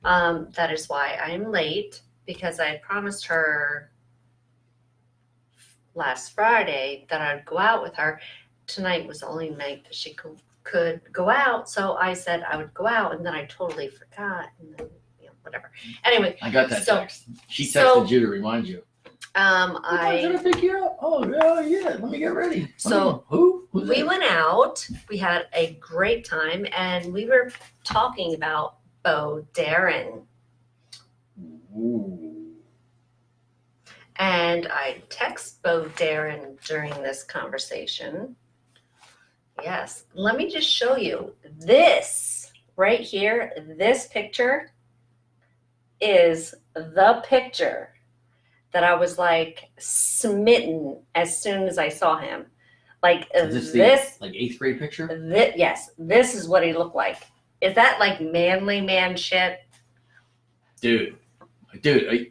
That is why I'm late because I promised her last Friday that I'd go out with her. Tonight was the only night that she could go out, so I said I would go out, and then I totally forgot, and then whatever. Anyway, I got that so- text. She texted so- you to remind you. I Did I pick you up? Oh, yeah. Let me get ready. So- Who? we went out, we had a great time, and we were talking about Bo Darren. Ooh. And I text Bo Darren during this conversation. Yes, let me just show you this right here. This picture is the picture that I was like smitten as soon as I saw him. Like Is this, like 8th grade picture? yes, this is what he looked like. Is that like manly man shit? Dude,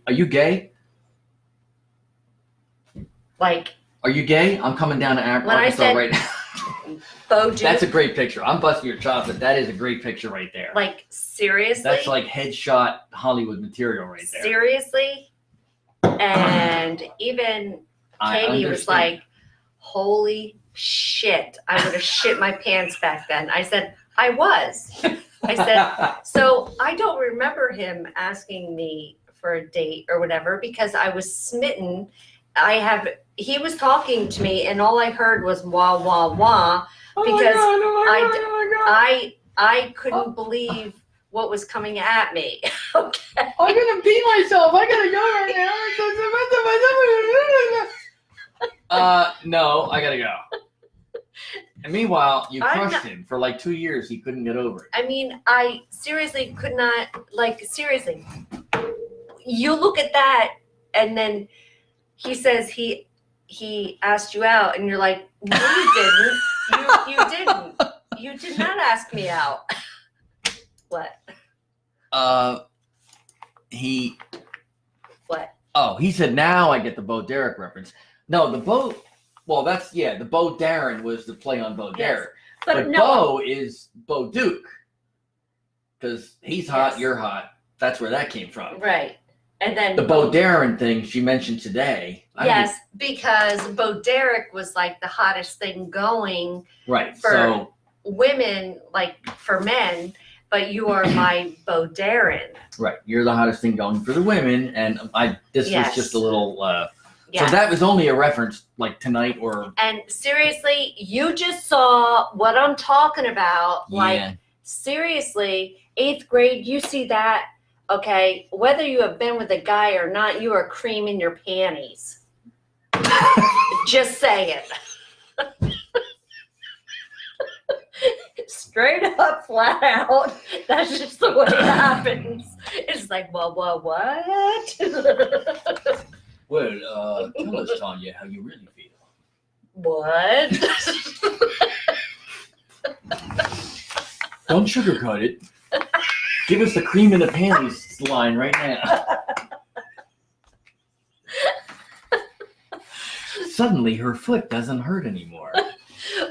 are you gay? Like Are you gay? I'm coming down to When I Arkansas said- right now. Bo Duke, That's a great picture. I'm busting your chops, but that is a great picture right there. like seriously? That's like headshot Hollywood material right there. Seriously? And even I Katie was understand. like, holy shit, I would have shit my pants back then. I said, I was. I said, so I don't remember him asking me for a date or whatever because I was smitten. He was talking to me and all I heard was wah, wah, wah. Because I couldn't believe what was coming at me. Okay. I'm gonna pee myself. I gotta go right now. No, I gotta go. And meanwhile, you I'm crushed him for like 2 years. He couldn't get over it. I mean, I seriously could not, like, seriously. You look at that, and then he says he asked you out, and you're like, no, you didn't. You didn't. You did not ask me out. What? He. What? Oh, he said now I get the Bo Derek reference. No, the Bo. Well, the Bo Darren was the play on Bo Yes. Derek. But But no. Bo is Bo Duke. Because he's hot, Yes. you're hot. That's where that came from. Right. And then The Bo Darren thing she mentioned today. Yes, because Bo Derek was like the hottest thing going Right. for- So women, like for men, but you are my Bo Darren. right, you're the hottest thing going for the women, and this Yes. was just a little. Yeah. So that was only a reference like tonight or And seriously, you just saw what I'm talking about. Like, yeah. seriously, 8th grade, you see that? Okay, whether you have been with a guy or not, you are cream in your panties. Just say it. Straight up, flat out. That's just the way it happens. It's like, well, what? Well, tell us, Tanya, how you really feel. What? Don't sugarcoat it. Give us the cream in the panties line right now. Suddenly, her foot doesn't hurt anymore.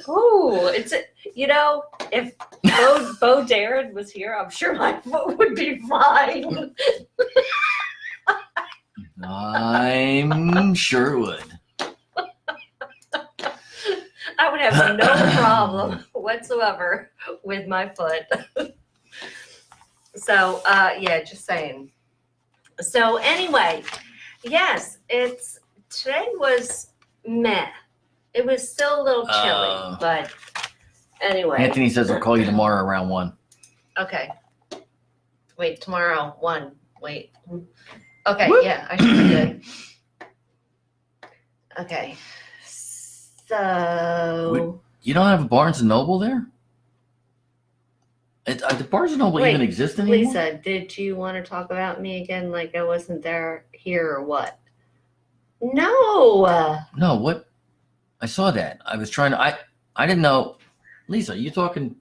Ooh, if Bo Darren was here, I'm sure my foot would be fine. I'm sure would. I would have no problem whatsoever with my foot. So, yeah, just saying. So anyway, yes, today was meh. It was still a little chilly, but anyway. Anthony says I'll call you tomorrow around 1. Okay. Wait, tomorrow, 1. Wait. Okay, Whoop. yeah, I should be good. Okay. So, You don't have a Barnes and Noble there? Does Barnes and Noble Wait, even exist anymore? Lisa, did you want to talk about me again like I wasn't here or what? No. No, what? I saw that. I was trying to. I didn't know. Lisa, you talking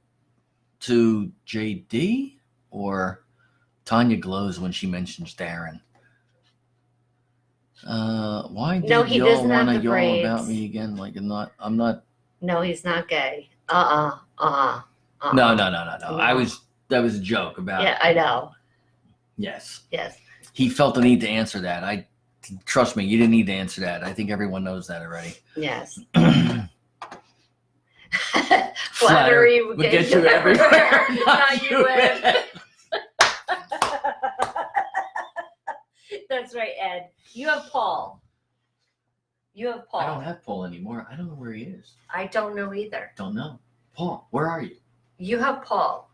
to JD or Tanya glows when she mentions Darren? Why did No, he y'all doesn't have want to the yell braids. about me again? Like I'm not. No, he's not gay. No. That was a joke about. Yeah, I know. Yes. Yes. He felt the need to answer that. Trust me, you didn't need to answer that. I think everyone knows that already. Yes. Flattery would get you everywhere. Not you, Ed. That's right, Ed. You have Paul. You have I don't Paul. have Paul anymore. I don't know where he is. I don't know either. Don't know. Paul, where are you? You have Paul.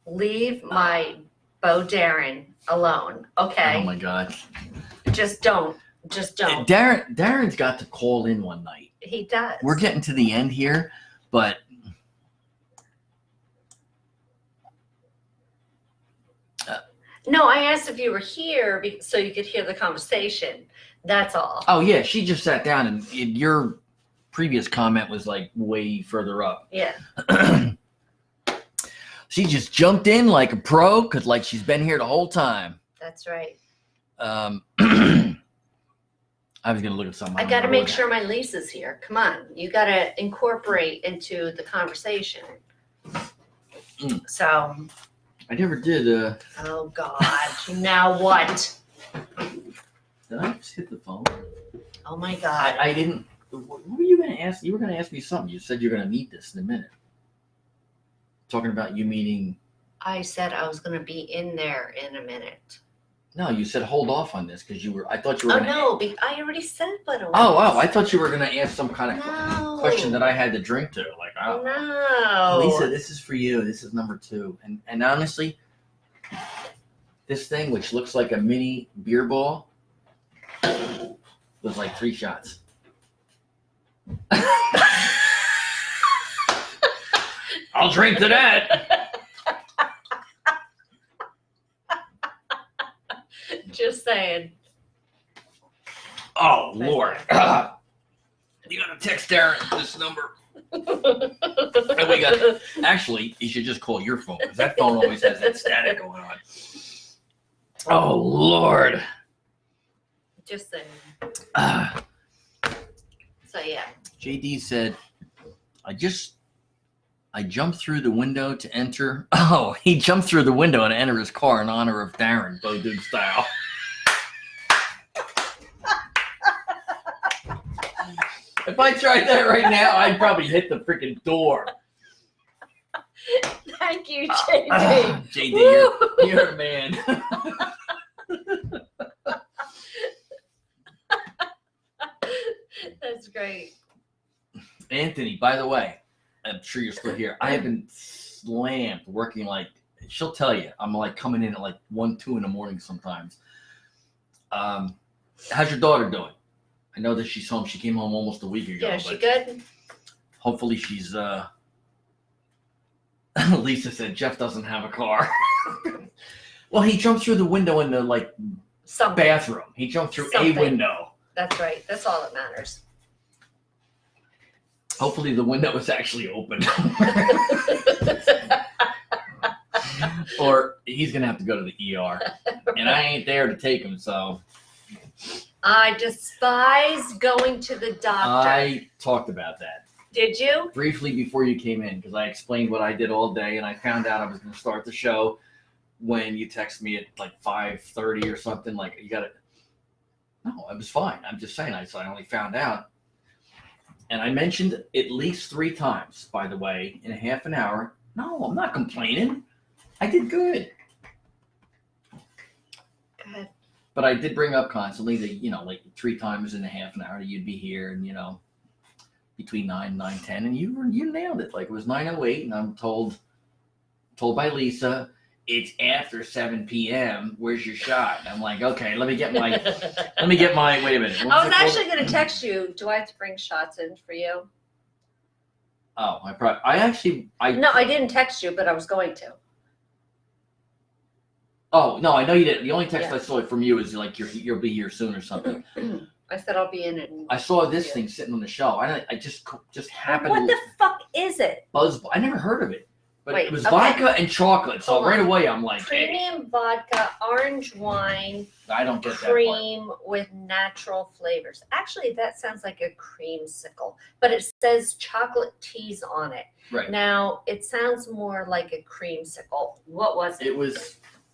Leave my Bo Darren alone, okay? Oh my God. Just don't. Just don't. Darren's got to call in one night. He does. We're getting to the end here, but No, I asked if you were here so you could hear the conversation. That's all. oh yeah, she just sat down and your previous comment was like way further up. Yeah. She just jumped in like a pro because like she's been here the whole time. That's right. I was gonna look at something. I got to make sure my lease is here. Come on. You got to incorporate into the conversation. So, I never did. oh God. Now what? Did I just hit the phone? Oh my God. I didn't. What were you gonna ask? You were gonna ask me something. You said you're gonna meet this in a minute. Talking about you meeting. I said I was going to be in there in a minute. No, you said hold off on this because you were. I thought you were. Oh gonna, no, I already said what it was. Oh, I thought you were gonna ask some kind of No. question that I had to drink to. Like, oh, No. Lisa, this is for you. This is number 2. And honestly, this thing, which looks like a mini beer ball, was like 3 shots. I'll drink to that. Just saying. Oh, Right Lord. there. You gotta text Darren this number. And we got. Actually, you should just call your phone because that phone always has that static going on. Oh, Lord. Just saying. Ah. So yeah. JD said, I jumped through the window to enter. Oh, he jumped through the window and enter his car in honor of Darren, Bo Dude style. If I tried that right now, I'd probably hit the freaking door. Thank you, JD. JD, you're a man. That's great. Anthony, by the way, I'm sure you're still here. I have been slammed working like, she'll tell you, I'm like coming in at like 1, 2 in the morning sometimes. How's your daughter doing? I know that she's home. She came home almost a week ago. Yeah, she but good? hopefully she's, Lisa said Jeff doesn't have a car. Well, he jumped through the window in the like Something. bathroom. He jumped through Something. a window. That's right. That's all that matters. Hopefully the window is actually open. Or he's going to have to go to the ER. And I ain't there to take him, so. I despise going to the doctor. I talked about that Did you? briefly before you came in because I explained what I did all day and I found out I was going to start the show when you text me at like 5:30 or something. Like, you got to. No, I was fine. I'm just saying. I only found out. And I mentioned at least 3 times, by the way, in a half an hour. No, I'm not complaining. I did good. Good. But I did bring up constantly that, like 3 times in a half an hour that you'd be here and, between 9 and 9:10. And you nailed it. Like it was 9:08 and I'm told by Lisa, it's after 7 p.m. Where's your shot? I'm like, okay, let me get my, wait a minute. I was actually going to text you. Do I have to bring shots in for you? Oh, No, I didn't text you, but I was going to. Oh, no, I know you didn't. The only text Yeah. I saw from you is like, you'll be here soon or something. I said I'll be in it. I saw this thing sitting on the shelf. I just happened What to the fuck is it? buzz. I never heard of it, but Wait, it was okay. vodka and chocolate. So Hold right on. away, I'm like, hey, Premium vodka, orange wine, I don't get that part. cream with natural flavors. Actually, that sounds like a creamsicle, but it says chocolate teas on it. Right. Now, it sounds more like a creamsicle. What was it?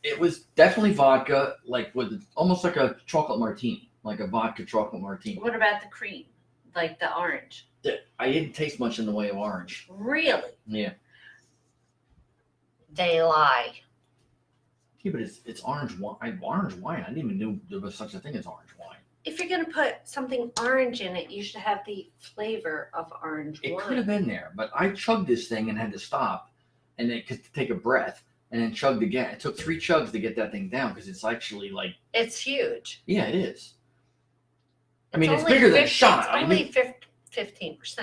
It was definitely vodka, like with almost like a chocolate martini, like a vodka chocolate martini. What about the cream? Like the orange? I didn't taste much in the way of orange. Really? Yeah. They lie. Yeah, but it's orange wine. Orange wine. I didn't even know there was such a thing as orange wine. if you're gonna put something orange in it, you should have the flavor of orange It wine. could have been there, but I chugged this thing and had to stop and then to take a breath and then chugged again. It took 3 chugs to get that thing down because it's actually like, It's huge. yeah, it is. I mean, it's only bigger than a 50 shot. It's I only mean, 15%,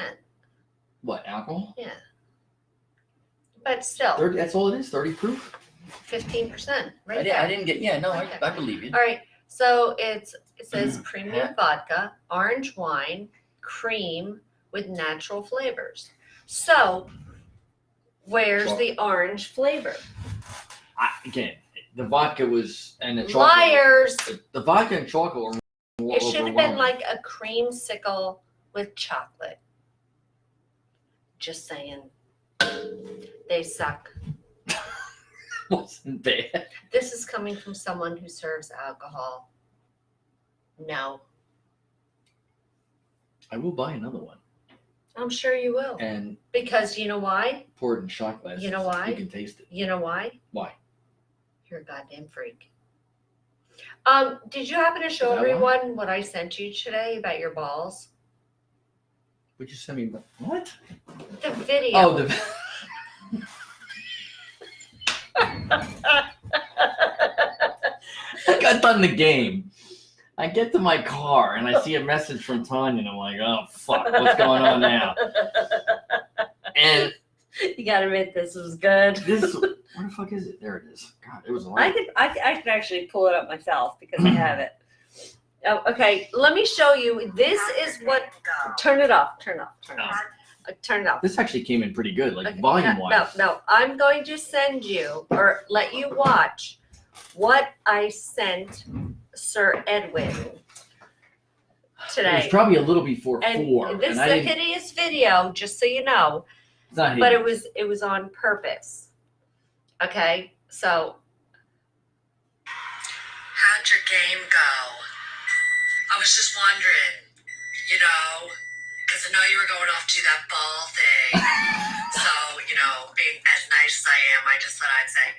what, alcohol? but still 30, that's all it is, 30 proof? 15%. Right I there. didn't get, yeah, no, Okay. I believe you. All right. So it says premium vodka, orange wine, cream with natural flavors. So where's Sure. the orange flavor? Again, the vodka was, and the chocolate. Liars. The vodka and chocolate were more It should have been overwhelming. like a creamsicle with chocolate. Just saying. They suck. Wasn't bad. This is coming from someone who serves alcohol. No. I will buy another one I'm sure you will. and Because you know why? pour it in shot glasses. You know why? You can taste it. You know why? Why? You're a goddamn freak. Did you happen to show Is that everyone what I sent you today about your balls? Would you send me what? The video. Oh, the. I got done the game. I get to my car and I see a message from Tanya and I'm like, oh fuck, what's going on now? And You gotta admit this was good. this, where the fuck is it? There it is. God, it was a lot. I could actually pull it up myself because I have it. Oh, okay, let me show you. This is what. Turn it off. Turn it off. Turn it off. Turn it off. This actually came in pretty good, like Okay, volume wise. No. I'm going to send you or let you watch what I sent Sir Edwin It was today. probably a little before And 4. this is and I a didn't, hideous video, just so you know. it's not But hideous. it was on purpose. Okay, so How'd your game go? I was just wondering, because I know you were going off to do that ball thing. So, being as nice as I am, I just thought I'd say,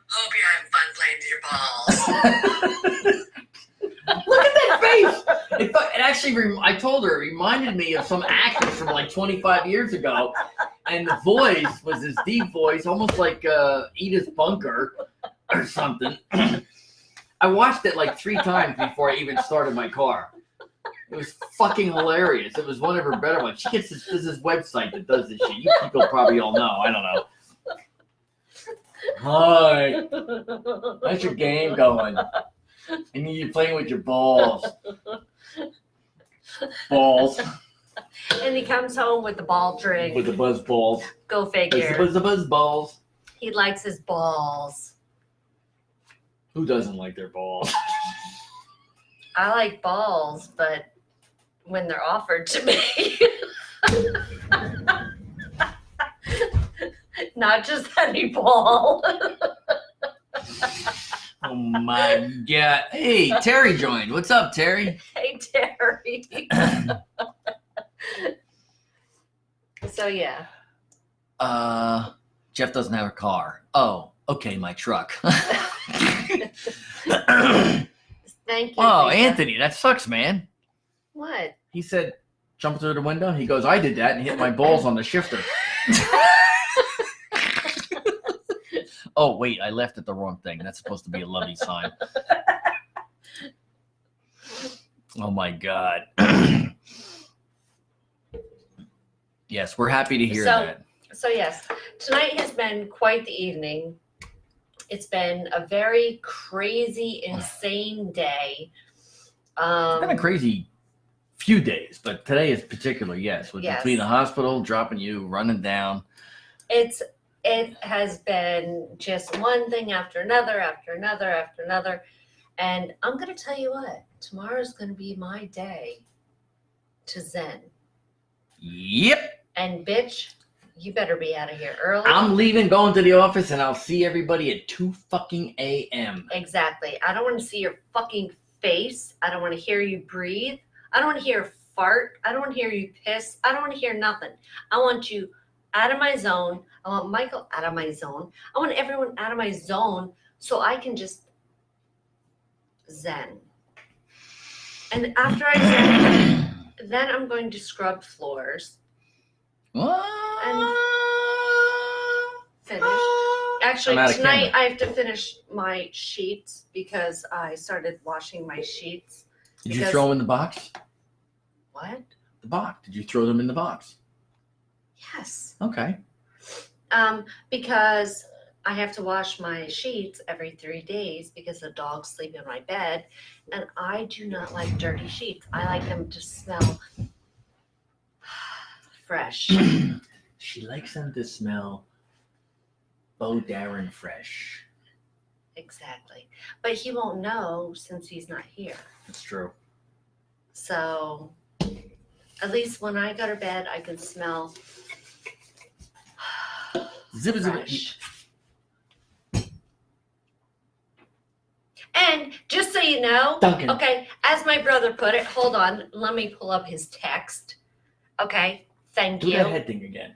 hope you're having fun playing with your balls. Look at that face! It actually, I told her, it reminded me of some actress from like 25 years ago. And the voice was this deep voice, almost like Edith Bunker or something. I watched it like 3 times before I even started my car. It was fucking hilarious. It was one of her better ones. She gets there's this website that does this shit. You people probably all know. I don't know. Hi. How's your game going? I need you playing with your balls. Balls. and he comes home with the ball drink. With the buzz balls. Go figure. The buzz balls. He likes his balls. Who doesn't like their balls? I like balls, but when they're offered to me. Not just any ball. Oh my god. Hey, Terry joined. What's up, Terry? Hey, Terry. So, yeah. Jeff doesn't have a car. Oh, okay, my truck. Thank you. Oh, Lisa. Anthony, that sucks, man. What? He said, jump through the window. He goes, I did that and hit my balls on the shifter. Oh, wait, I left it the wrong thing. That's supposed to be a lovey sign. Oh, my God. Yes, we're happy to hear that. So, yes, tonight has been quite the evening. It's been a very crazy, insane day. It's been a crazy few days, but today is particular, yes. With Yes. between the hospital, dropping you, running down. It has been just one thing after another, after another, after another. And I'm going to tell you what, tomorrow's going to be my day to Zen. Yep. And bitch, you better be out of here early. I'm leaving, going to the office, and I'll see everybody at 2 fucking a.m. Exactly. I don't want to see your fucking face. I don't want to hear you breathe. I don't want to hear fart. I don't want to hear you piss. I don't want to hear nothing. I want you out of my zone. I want Michael out of my zone. I want everyone out of my zone so I can just zen. And after I said, then I'm going to scrub floors. Finish. Actually, I'm out of tonight camera. I have to finish my sheets because I started washing my sheets. Did you Because- throw them in the box? What? The box. Did you throw them in the box? Yes. Okay. Because I have to wash my sheets every 3 days because the dogs sleep in my bed, and I do not like dirty sheets. I like them to smell fresh. She likes them to smell Bo Darren fresh. Exactly. But he won't know since he's not here. That's true. So at least when I go to bed, I can smell Zip zip. fresh. And just so you know, Duncan. okay, as my brother put it, hold on, let me pull up his text. Okay, thank Do you. that head thing again.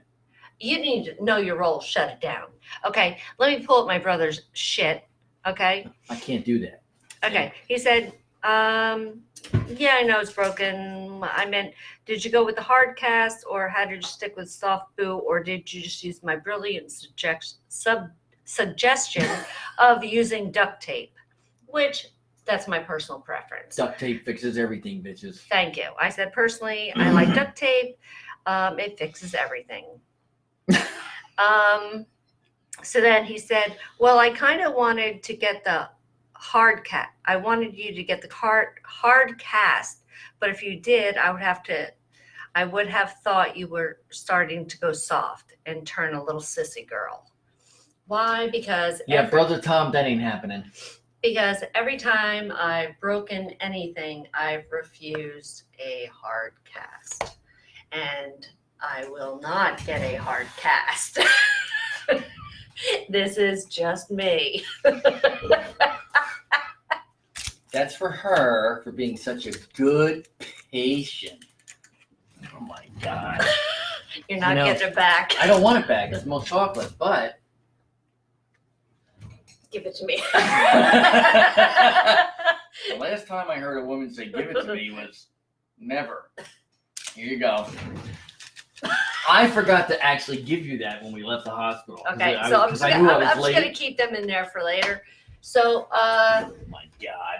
You need to know your role, shut it down. Okay, let me pull up my brother's shit. Okay, I can't do that. okay. He said, yeah, I know it's broken. I meant, did you go with the hard cast or how did you stick with soft boo or did you just use my brilliant suggestion of using duct tape? Which, that's my personal preference. Duct tape fixes everything, bitches. Thank you. I said, personally, I like duct tape. It fixes everything. So then he said, well, I kind of wanted to get the hard cat. I wanted you to get the hard cast, but if you did, I would have thought you were starting to go soft and turn a little sissy girl. Why? Because Yeah, brother Tom, that ain't happening. because every time I've broken anything, I've refused a hard cast. And I will not get a hard cast. This is just me. That's for her for being such a good patient. Oh my God. You're not You know, getting it back. I don't want it back. It's milk chocolate, but. Give it to me. The last time I heard a woman say give it to me was never. Here you go. I forgot to actually give you that when we left the hospital. Okay, I so I'm was just late. gonna keep them in there for later. So Oh my God.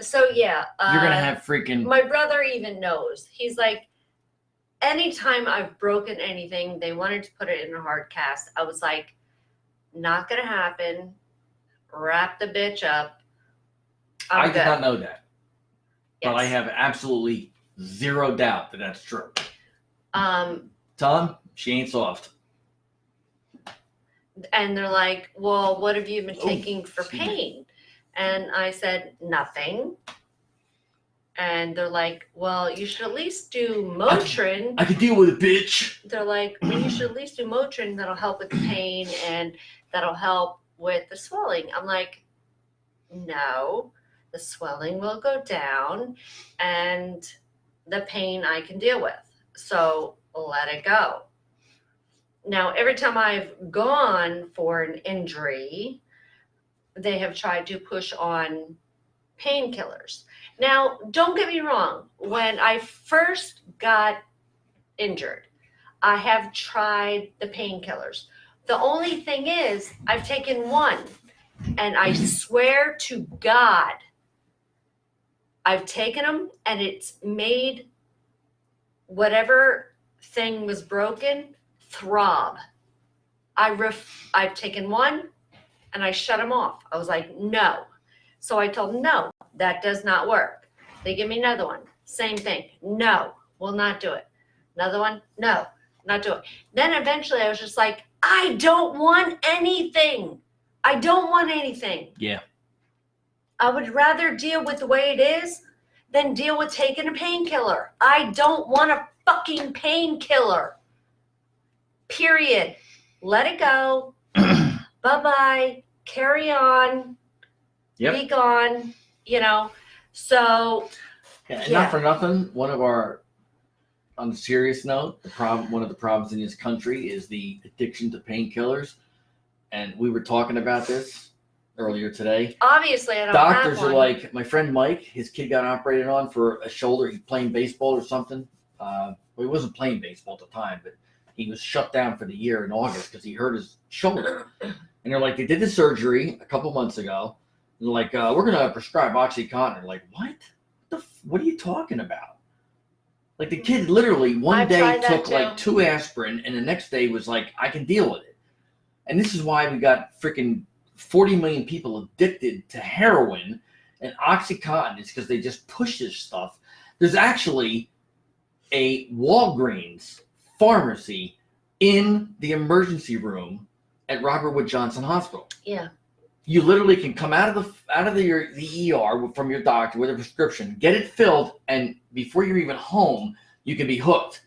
so yeah. You're gonna have freaking. My brother even knows. He's like, anytime I've broken anything, they wanted to put it in a hard cast. I was like, not gonna happen. Wrap the bitch up. I I'm did good. not know that, but I Yes. have absolutely zero doubt that that's true. Um, Tom, she ain't soft. and they're like, well, what have you been Oh, taking for excuse me. pain? And I said, nothing. And they're like, well, you should at least do Motrin. I can deal with it, bitch. They're like, well, you should at least do Motrin. That'll help with the pain and that'll help with the swelling. I'm like, no, the swelling will go down and the pain I can deal with. So let it go. Now, every time I've gone for an injury, they have tried to push on painkillers. Now, don't get me wrong. When I first got injured, I have tried the painkillers. The only thing is, I've taken one, and I swear to God, I've taken them, and it's made whatever thing was broken throb. I've taken one, and I shut them off. I was like, no. So I told them, no, that does not work. They give me another one, same thing. No, will not do it. Another one, no, not do it. Then eventually I was just like, I don't want anything. I don't want anything. Yeah. I would rather deal with the way it is than deal with taking a painkiller. I don't want a fucking painkiller. Period. Let it go. Bye-bye. Carry on. Yep. Be gone. You know. So Yeah, and Yeah. not for nothing, on a serious note, one of the problems in this country is the addiction to painkillers. And we were talking about this. earlier today. Obviously, I don't Doctors have are one. like, my friend Mike, his kid got operated on for a shoulder. He playing baseball or something. Well, he wasn't playing baseball at the time, but he was shut down for the year in August because he hurt his shoulder. And they're like, they did the surgery a couple months ago. And they're like, we're going to prescribe OxyContin. They're like, what? What are you talking about? Like the kid literally one I've day tried that took too. like 2 aspirin and the next day was like, I can deal with it. And this is why we got freaking 40 million people addicted to heroin and OxyContin. It's because they just push this stuff. There's actually a Walgreens pharmacy in the emergency room at Robert Wood Johnson Hospital. Yeah. You literally can come out of the ER from your doctor with a prescription, get it filled, and before you're even home, you can be hooked.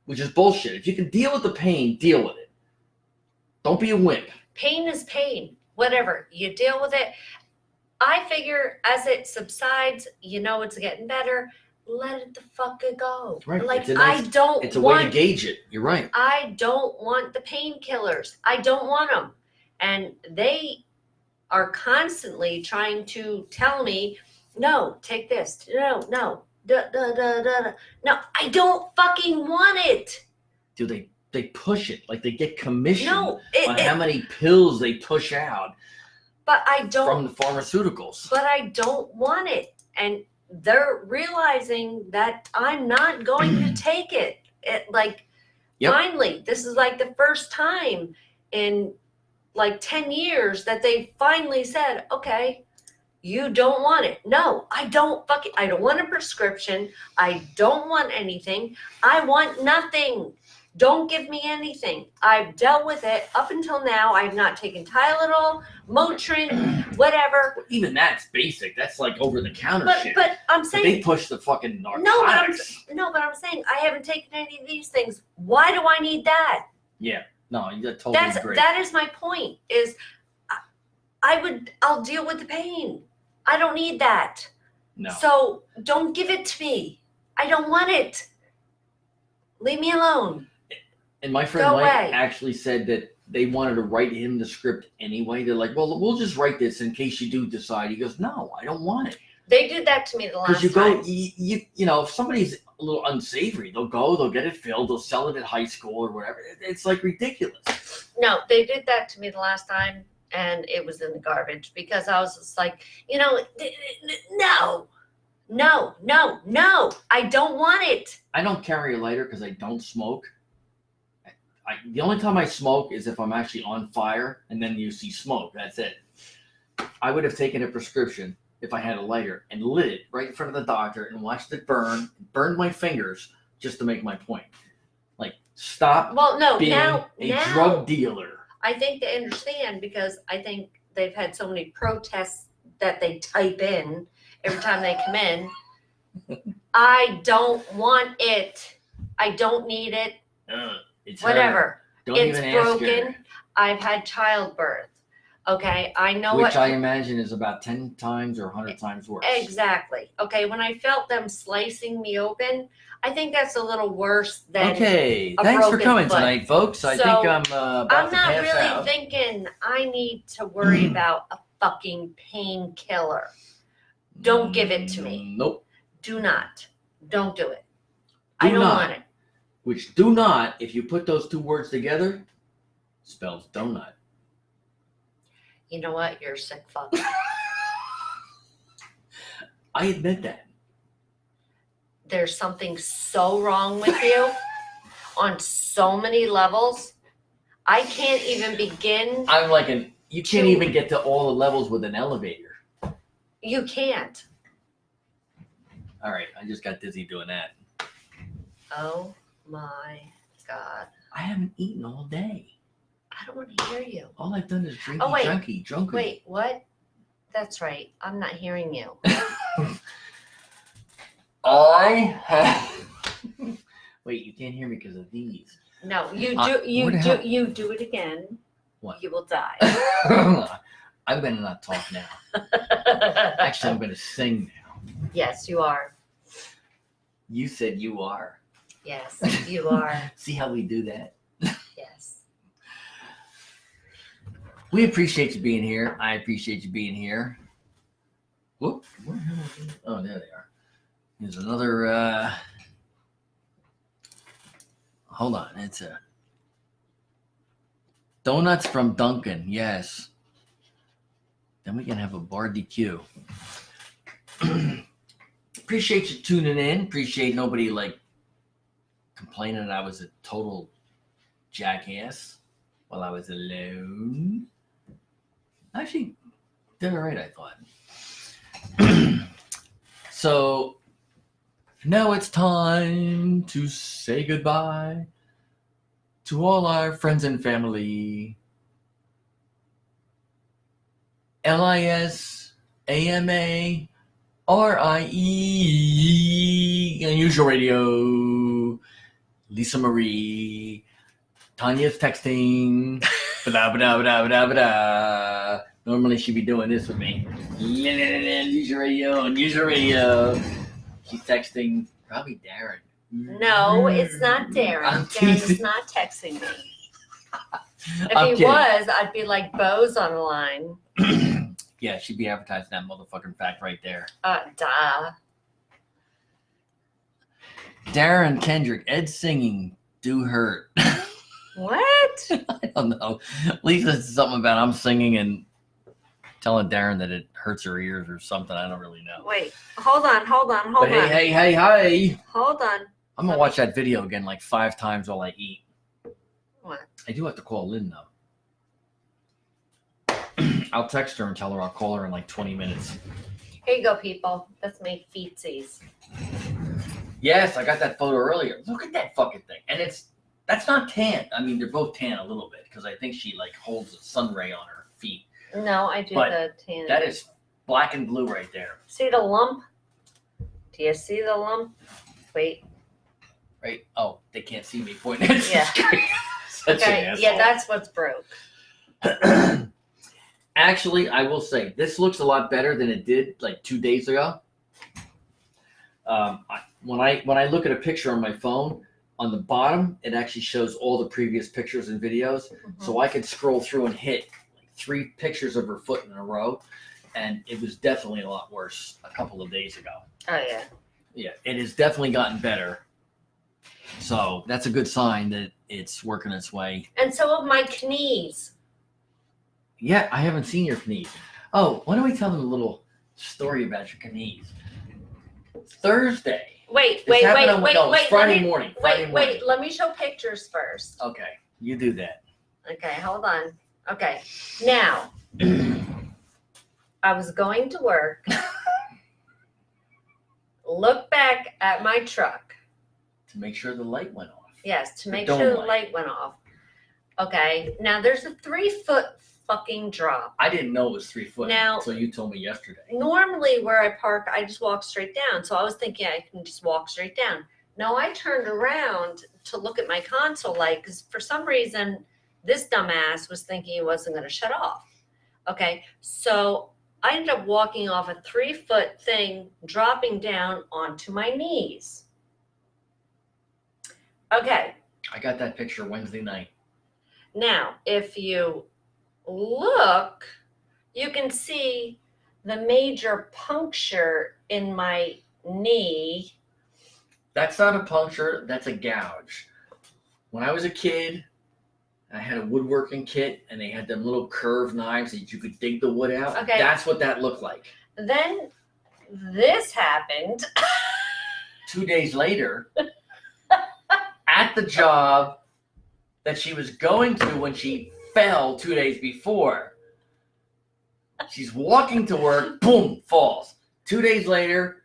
Which is bullshit. If you can deal with the pain, deal with it. Don't be a wimp. Pain is pain. Whatever. You deal with it. I figure as it subsides, it's getting better. Let it the fuck go. Right. Like, It's a nice- I don't It's a way to want gauge it. You're right. I don't want the painkillers. I don't want them. And they are constantly trying to tell me, no, take this. No. No, I don't fucking want it. Dude, they push it. Like they get commission No, on how many pills they push out but I from don't. the pharmaceuticals. But I don't want it. And they're realizing that I'm not going to take it. Yep. Finally, this is like the first time in like 10 years that they finally said, okay, you don't want it. No, I don't want a prescription. I don't want anything. I want nothing. Don't give me anything. I've dealt with it up until now. I've not taken Tylenol, Motrin, whatever. Even that's basic. That's like over the counter But shit. but I'm But they saying push the fucking but narcotics. I'm saying I haven't taken any of these things. Why do I need that? Yeah. No, you totally agree. That is my point. Is I'll deal with the pain. I don't need that. No. So don't give it to me. I don't want it. Leave me alone. And my friend Go Mike away. actually said that they wanted to write him the script anyway. They're like, well, we'll just write this in case you do decide. He goes, no, I don't want it. They did that to me the Because last you go, time. you know, if somebody's a little unsavory, they'll get it filled, they'll sell it at high school or whatever. It's like ridiculous. No, they did that to me the last time, and it was in the garbage because I was just like, no, I don't want it. I don't carry a lighter because I don't smoke. The only time I smoke is if I'm actually on fire and then you see smoke. That's it. I would have taken a prescription if I had a lighter and lit it right in front of the doctor and watched it burned my fingers just to make my point. Like, stop Well, no, being now a drug dealer. I think they understand because I think they've had so many protests that they type in every time they come in. I don't want it. I don't need it. It's Whatever. Don't It's even ask broken. her. I've had childbirth. Okay, I know Which what. I imagine is about 10 times or 100 times worse. Exactly. Okay, when I felt them slicing me open, I think that's a little worse than. Okay, a thanks for broken coming foot. tonight, folks. I So, think I'm about I'm to not pass really out. thinking I need to worry about a fucking painkiller. Don't give it to me. Nope. Do not. Don't do it. Do I don't not. want it. Which do not, if you put those two words together, spells donut. You know what? You're a sick fuck. I admit that. There's something so wrong with you on so many levels. I can't even begin. I'm like you can't even get to all the levels with an elevator. You can't. All right, I just got dizzy doing that. Oh my God. I haven't eaten all day. I don't want to hear you. All I've done is drinky Oh, wait. drunky. Wait, what? That's right. I'm not hearing you. I have. Wait, you can't hear me because of these. No, you what the hell? you do it again. What? You will die. I'm gonna not talk now. Actually, I'm gonna sing now. Yes, you are. You said you are. Yes, you are. See how we do that? Yes. We appreciate you being here. I appreciate you being here. Whoop. Oh, there they are. Here's another. Hold on. It's a donuts from Dunkin'. Yes. Then we can have a barbecue. Appreciate you tuning in. Appreciate nobody like complaining that I was a total jackass while I was alone. Actually, did all right, I thought. So now it's time to say goodbye to all our friends and family. LISAMA RIE Unusual Radio. Lisa Marie. Tanya's texting. Blah, blah, blah, blah, blah. Normally she'd be doing this with me. Unusual Radio, Unusual Radio. She's texting probably Darren. No, it's not Darren. I'm Darren is teasing. not texting me. If I'm he kidding. was, I'd be like Bose on the line. Yeah, she'd be advertising that motherfucking fact right there. Duh. Darren Kendrick, Ed singing do hurt. What? I don't know. Lisa said something about I'm singing and telling Darren that it hurts her ears or something. I don't really know. Wait, hold on. But hey. Hold on. I'm going to watch that video again like 5 times while I eat. What? I do have to call Lynn though. I'll text her and tell her I'll call her in like 20 minutes. Here you go, people. That's my feetsies. Yes, I got that photo earlier. Look at that fucking thing. And that's not tan. I mean, they're both tan a little bit because I think she like holds a sun ray on her feet. No, I do But the tan. That is black and blue right there. See the lump? Do you see the lump? Wait. Right? Oh, they can't see me pointing at the Yeah. screen. Such Okay. an Yeah, that's what's broke. asshole. Actually, I will say this looks a lot better than it did like 2 days ago. When I look at a picture on my phone, on the bottom, it actually shows all the previous pictures and videos. So I could scroll through and hit like 3 pictures of her foot in a row. And it was definitely a lot worse a couple of days ago. Oh, yeah. Yeah, it has definitely gotten better. So that's a good sign that it's working its way. And so have my knees. Yeah, I haven't seen your knees. Oh, why don't we tell them a little story about your knees? Thursday. Wait. No, it's Friday morning. Friday morning. Wait. Let me show pictures first. Okay, you do that. Okay, hold on. Okay. Now, I was going to work. Look back at my truck. To make sure the light went off. Yes, to make dome sure the light. light went off. Okay. Now there's a 3-foot fucking drop. I didn't know it was 3 foot Now- until you told me yesterday. Normally where I park, I just walk straight down. So I was thinking I can just walk straight down. No, I turned around to look at my console light because for some reason this dumbass was thinking it wasn't going to shut off. Okay. So I ended up walking off a 3-foot thing, dropping down onto my knees. Okay. I got that picture Wednesday night. Now, if you look, you can see the major puncture in my knee. That's not a puncture, that's a gouge. When I was a kid, I had a woodworking kit and they had them little curved knives that you could dig the wood out. Okay. That's what that looked like. Then this happened. 2 days later, at the job that she was going to when she fell 2 days before. She's walking to work, boom, falls. 2 days later,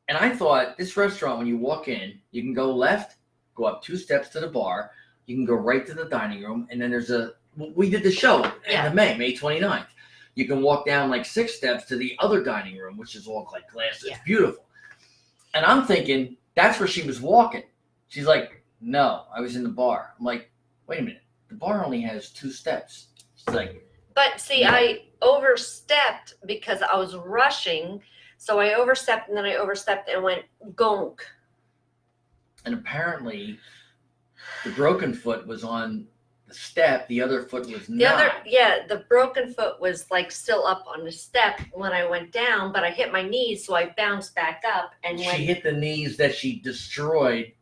and I thought this restaurant, when you walk in, you can go left, go up 2 steps to the bar, you can go right to the dining room, and then we did the show Yeah. in May 29th. You can walk down like 6 steps to the other dining room, which is all like glass. It's Yeah. beautiful. And I'm thinking, that's where she was walking. She's like, no, I was in the bar. I'm like, wait a minute. The bar only has 2 steps. She's like, But see, Yeah. I overstepped because I was rushing. So I overstepped and then I overstepped and went gonk. and apparently the broken foot was on the step. The other foot was The not. the broken foot was like still up on the step when I went down, but I hit my knees, so I bounced back up and She went hit the knees that she destroyed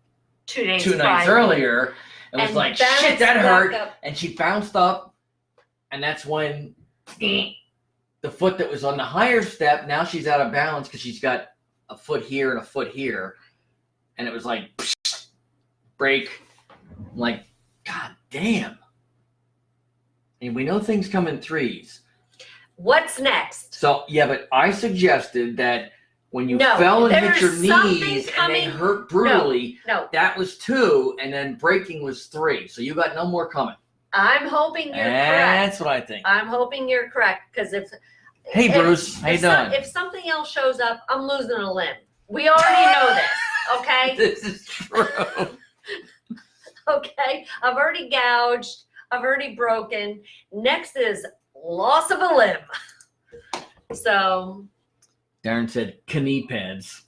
2 days 2 nights prior. earlier and was like, shit, bounced that back hurt. up. And she bounced up, and that's when the foot that was on the higher step, now she's out of balance because she's got a foot here and a foot here. And it was like, break. I'm like, God damn. And we know things come in threes. What's next? So, yeah, but I suggested that when you No, fell and hit your there's something knees and coming- they hurt brutally, No, that was 2, and then breaking was 3. So you got no more coming. I'm hoping you're correct. That's what I think. I'm hoping you're correct because Hey, Bruce, how you doing? if something else shows up, I'm losing a limb. We already know this, okay? This is true. Okay, I've already gouged. I've already broken. Next is loss of a limb. So, Darren said knee pads.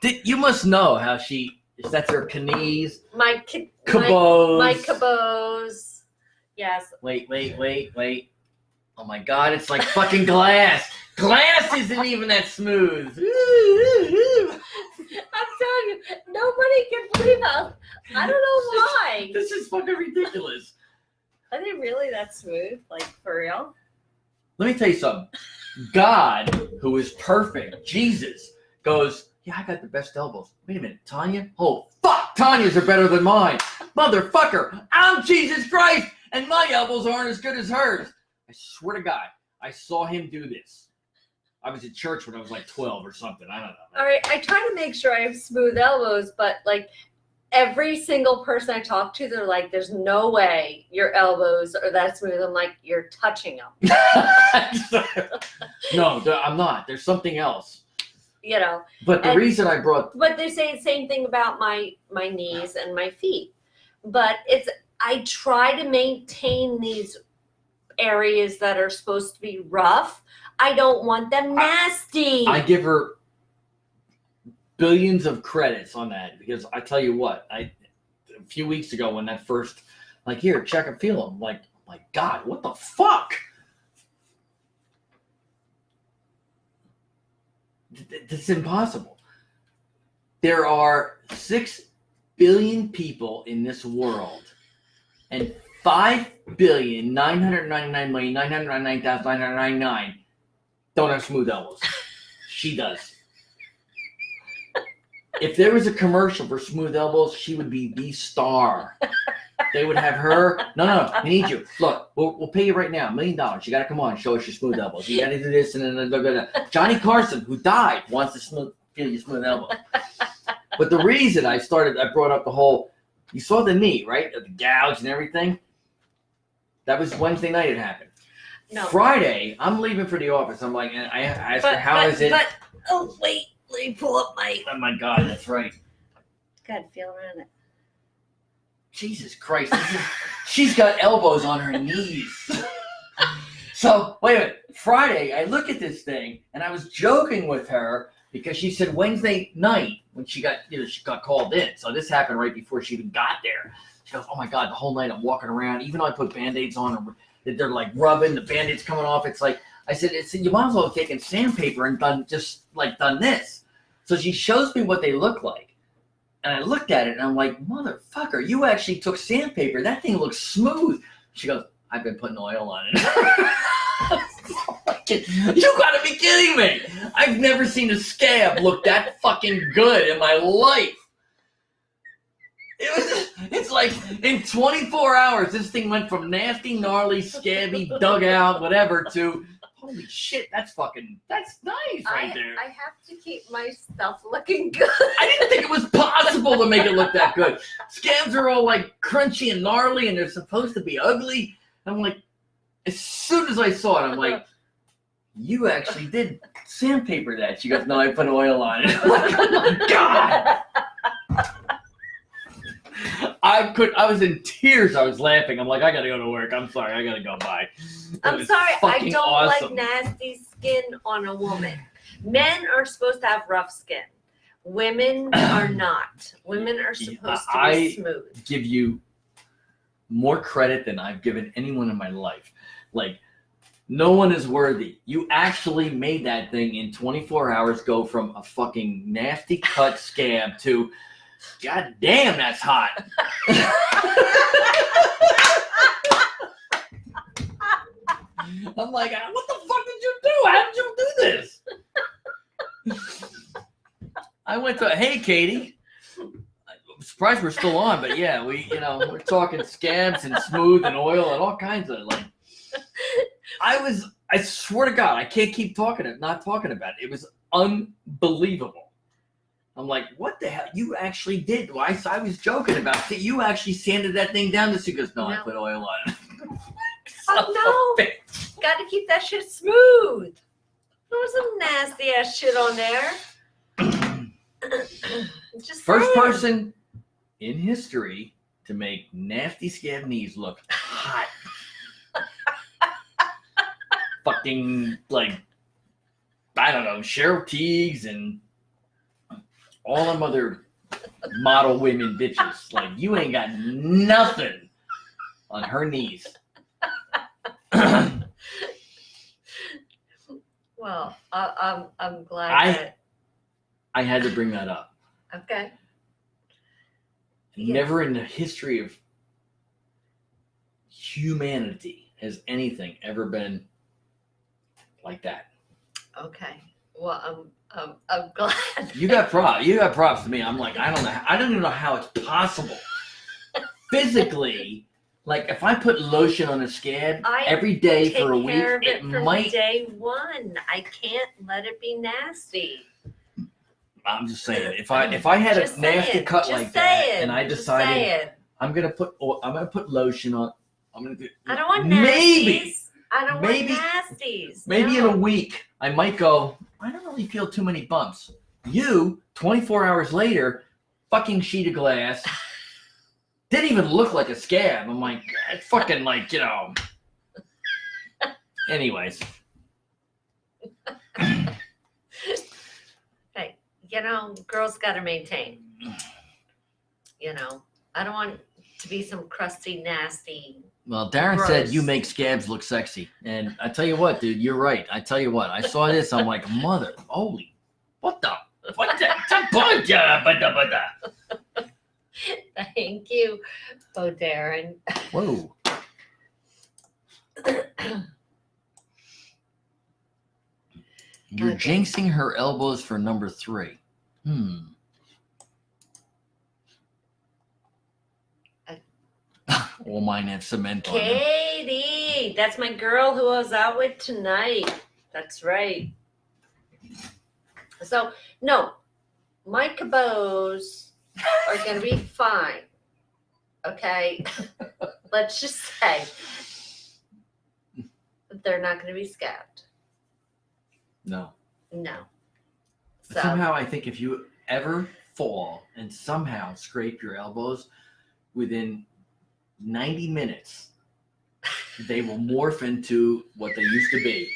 yes. You must know how that's her knees, my cabots. my cabots. Yes. Wait. Oh my God, it's like fucking glass. Glass isn't even that smooth. I'm telling you, nobody can believe how. I don't know why. This is fucking ridiculous. Are they really that smooth? Like for real? Let me tell you something. God, who is perfect, Jesus, goes, yeah, I got the best elbows. Wait a minute, Tanya? Oh, fuck, Tanya's are better than mine. Motherfucker, I'm Jesus Christ, and my elbows aren't as good as hers. I swear to God, I saw him do this. I was at church when I was like 12 or something. I don't know. All right, I try to make sure I have smooth elbows, but like every single person I talk to, they're like, there's no way your elbows are that smooth. I'm like, you're touching them. No, I'm not. There's something else. You know, But the reason I brought but they say the same thing about my knees and my feet. But I try to maintain these areas that are supposed to be rough. I don't want them nasty. I give her billions of credits on that because I tell you what, a few weeks ago when that first, like, here, check and feel them. Like, oh my God, what the fuck? This is impossible. There are 6 billion people in this world, and 5,999,999,999 don't have smooth elbows. She does. If there was a commercial for smooth elbows, she would be the star. They would have her. No, we need you. Look, we'll pay you right now $1 million. You got to come on, show us your smooth elbows. You got to do this and then Johnny Carson, who died, wants to feel your smooth elbow. But the reason I brought up the whole, you saw the knee, right? The gouge and everything. That was Wednesday night. It happened. No. Friday, I'm leaving for the office. I'm like, I asked her, how is it? But oh wait, let me pull up my. Oh my God, that's right. God, feel around it. Jesus Christ. She's got elbows on her knees. So, wait a minute. Friday, I look at this thing, and I was joking with her because she said Wednesday night when she got called in. So this happened right before she even got there. She goes, oh my God, the whole night I'm walking around. Even though I put Band-Aids on, they're like rubbing, the Band-Aids coming off. It's like, I said, you might as well have taken sandpaper and done this. So she shows me what they look like. And I looked at it and I'm like, motherfucker, you actually took sandpaper. That thing looks smooth. She goes, I've been putting oil on it. You gotta be kidding me. I've never seen a scab look that fucking good in my life. It's like in 24 hours, this thing went from nasty, gnarly, scabby, dug out, whatever, to holy shit, that's nice right there. I have to keep my stuff looking good. I didn't think it was possible to make it look that good. Scabs are all like crunchy and gnarly and they're supposed to be ugly. I'm like, as soon as I saw it, I'm like, you actually did sandpaper that. She goes, no, I put oil on it. I'm like, oh my God. I was in tears. I was laughing. I'm like, I gotta go to work. I'm sorry. I gotta go by. I'm sorry. I fucking don't awesome. like nasty skin on a woman. Men are supposed to have rough skin. Women are not. Women are supposed to be smooth. Give you more credit than I've given anyone in my life. Like, no one is worthy. You actually made that thing in 24 hours go from a fucking nasty cut scab to, God damn, that's hot. I'm like, what the fuck did you do? How did you do this? I went to, hey, Katie. I'm surprised we're still on, but yeah, we're talking scabs and smooth and oil and all kinds of like. I swear to God, I can't keep not talking about it. It was unbelievable. I'm like, what the hell? You actually did. Well, I was joking about it. You actually sanded that thing down. She goes, no, I put oil on it. Oh, no. Got to keep that shit smooth. There was some nasty ass shit on there. Just First saying. person in history to make nasty scab knees look hot. Fucking, like, I don't know, Cheryl Teagues and all them other model women bitches. Like, you ain't got nothing on her knees. Well, I'm glad that. I had to bring that up. Okay. Yeah. Never in the history of humanity has anything ever been like that. Okay. Well, I'm glad. You got props to me. I'm like, I don't even know how it's possible. Physically, like if I put lotion on a scab every day for a week, it might. Day one. I can't let it be nasty. I'm just saying, if I had a nasty cut like that, and I decided I'm gonna put lotion on, I'm gonna do. I don't want nasties. I don't want nasties. Maybe in a week, I might go, I don't really feel too many bumps. You, 24 hours later, fucking sheet of glass, didn't even look like a scab. I'm like, it's fucking like, Anyways. Hey, girls got to maintain. I don't want to be some crusty, nasty. Well, Darren said you make scabs look sexy. And I tell you what, dude, you're right. I tell you what, I saw this. I'm like, holy, what the? Thank you, Darren. Whoa. You're jinxing her elbows for number 3. All mine have cement on them. Katie, that's my girl who I was out with tonight. That's right. So, no, my cabots are going to be fine. Okay? Let's just say they're not going to be scabbed. No. So, somehow I think if you ever fall and somehow scrape your elbows within 90 minutes, they will morph into what they used to be.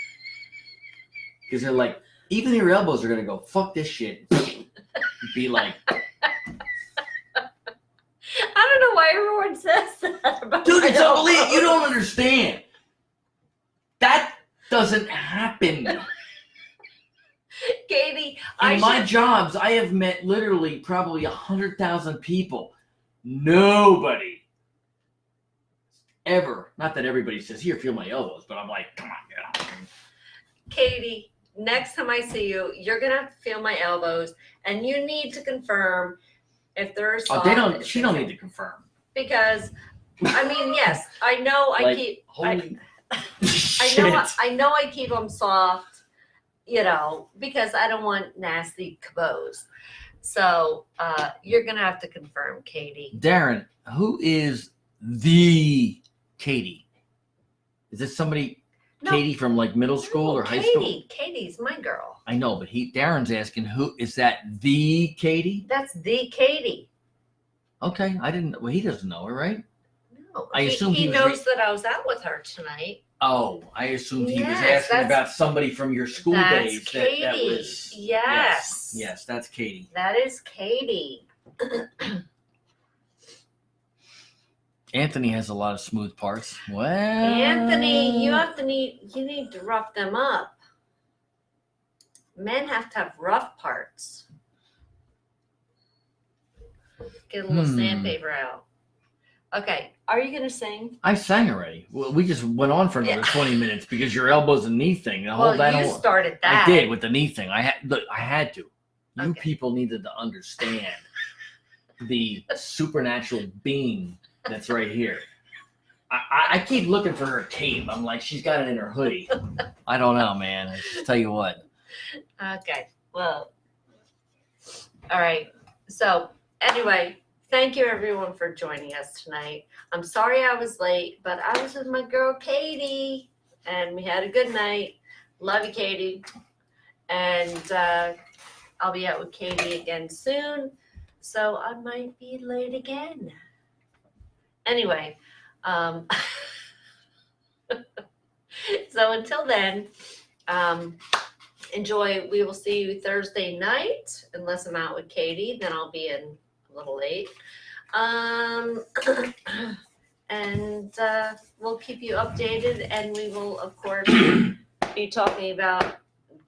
Because they're like, even your elbows are going to go, fuck this shit. Be like. I don't know why everyone says that about Dude, it's unbelievable. You don't understand. That doesn't happen. Katie, in my jobs, I have met literally probably 100,000 people. Nobody ever, not that everybody says, here, feel my elbows, but I'm like, come on, get out. Katie, next time I see you, you're going to have to feel my elbows, and you need to confirm if there's soft. She don't need to confirm. Because, yes, I know like, I know I keep them soft, because I don't want nasty cabots. So, you're going to have to confirm, Katie. Darren, who is the Katie? Is this somebody, Katie from like middle school or high school? Katie's my girl. I know, but Darren's asking, who is that? The Katie? That's the Katie. Okay, I didn't. Well, he doesn't know her, right? No, I assume he knows that I was out with her tonight. Oh, I assumed he was Yes, asking that's- about somebody from your school That's days. Katie. That was. Yes. Yes, that's Katie. That is Katie. Anthony has a lot of smooth parts. Well, Anthony, you need to rough them up. Men have to have rough parts. Get a little sandpaper out. Okay, are you gonna sing? I sang already. Well, we just went on for another Yeah. 20 minutes because your elbow's a knee thing. The whole, Well, that you whole, started that. I did with the knee thing. I had to. You Okay. people needed to understand the supernatural being that's right here. I keep looking for her tape. I'm like, she's got it in her hoodie. I don't know, man. I just tell you what. Okay, well, all right. So, anyway, thank you everyone for joining us tonight. I'm sorry I was late, but I was with my girl Katie, and we had a good night. Love you, Katie. And I'll be out with Katie again soon, so I might be late again. Anyway, so until then, enjoy. We will see you Thursday night, unless I'm out with Katie, then I'll be in a little late. And we'll keep you updated, and we will, of course, be talking about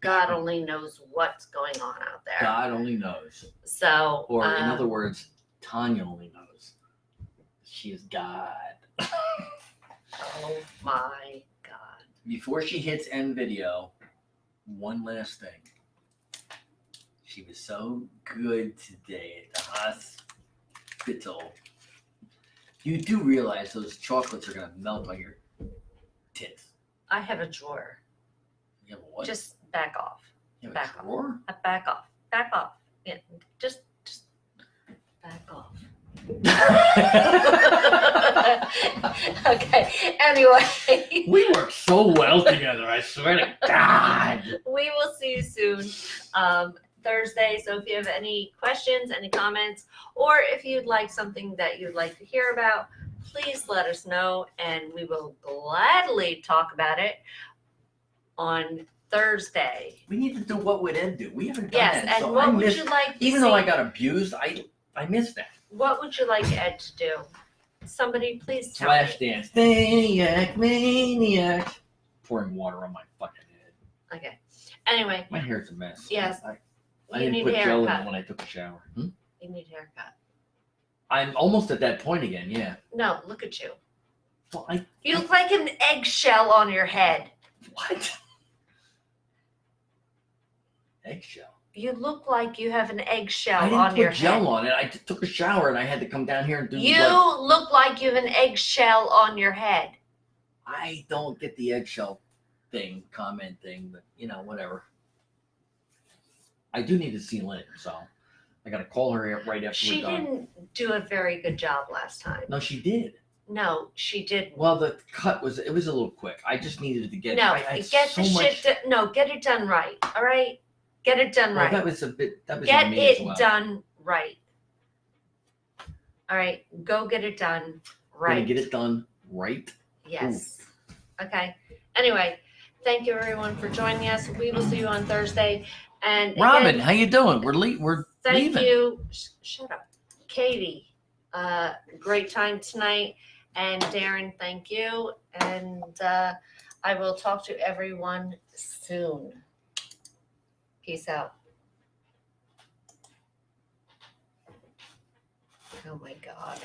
God only knows what's going on out there. God only knows. So, Or in other words, Tanya only knows. She is God. oh my God. Before she hits end video, one last thing. She was so good today at the hospital. You do realize those chocolates are going to melt on your tits. I have a drawer. You have a what? Just back off. You have back a drawer? Back off. Back off. Yeah, just back off. Okay. Anyway, We work so well together, I swear to God. we will see you soon, Thursday. So if you have any questions, any comments, or if you'd like something that you'd like to hear about, please let us know, and we will gladly talk about it on Thursday. We need to do what would Ed do. We haven't done Yes, that. and So what I would missed, you like to even see? though I got abused, I missed that. What would you like Ed to do? Somebody please tell Flash me. dance. Maniac, maniac. Pouring water on my fucking head. Okay. Anyway, My hair's a mess. Yes. I you didn't need put a gel in it haircut. when I took a shower. You need a haircut. I'm almost at that point again, yeah. No, look at you. Well, You look like an eggshell on your head. what? Eggshell. You look like you have an eggshell I on didn't your put gel head. on it. I took a shower and I had to come down here and do You like, look like you have an eggshell on your head. I don't get the eggshell thing, comment thing, but whatever. I do need to seal in, so I gotta call her right after She we're done. didn't do a very good job last time. No, she did. No, she didn't. Well, the cut was a little quick. I just needed to get. No, I had get so the much, shit. No, get it done right. All right, get it done well, right. that was a bit. That was Get on me as it well. done right. All right, go get it done right. Gonna get it done right. Yes. Okay. Anyway, thank you everyone for joining us. We will see you on Thursday. And again, Robin, how you doing? We're thank leaving. you. Shut up, Katie. Great time tonight. And Darren, thank you. And I will talk to everyone soon. Peace out. Oh my God.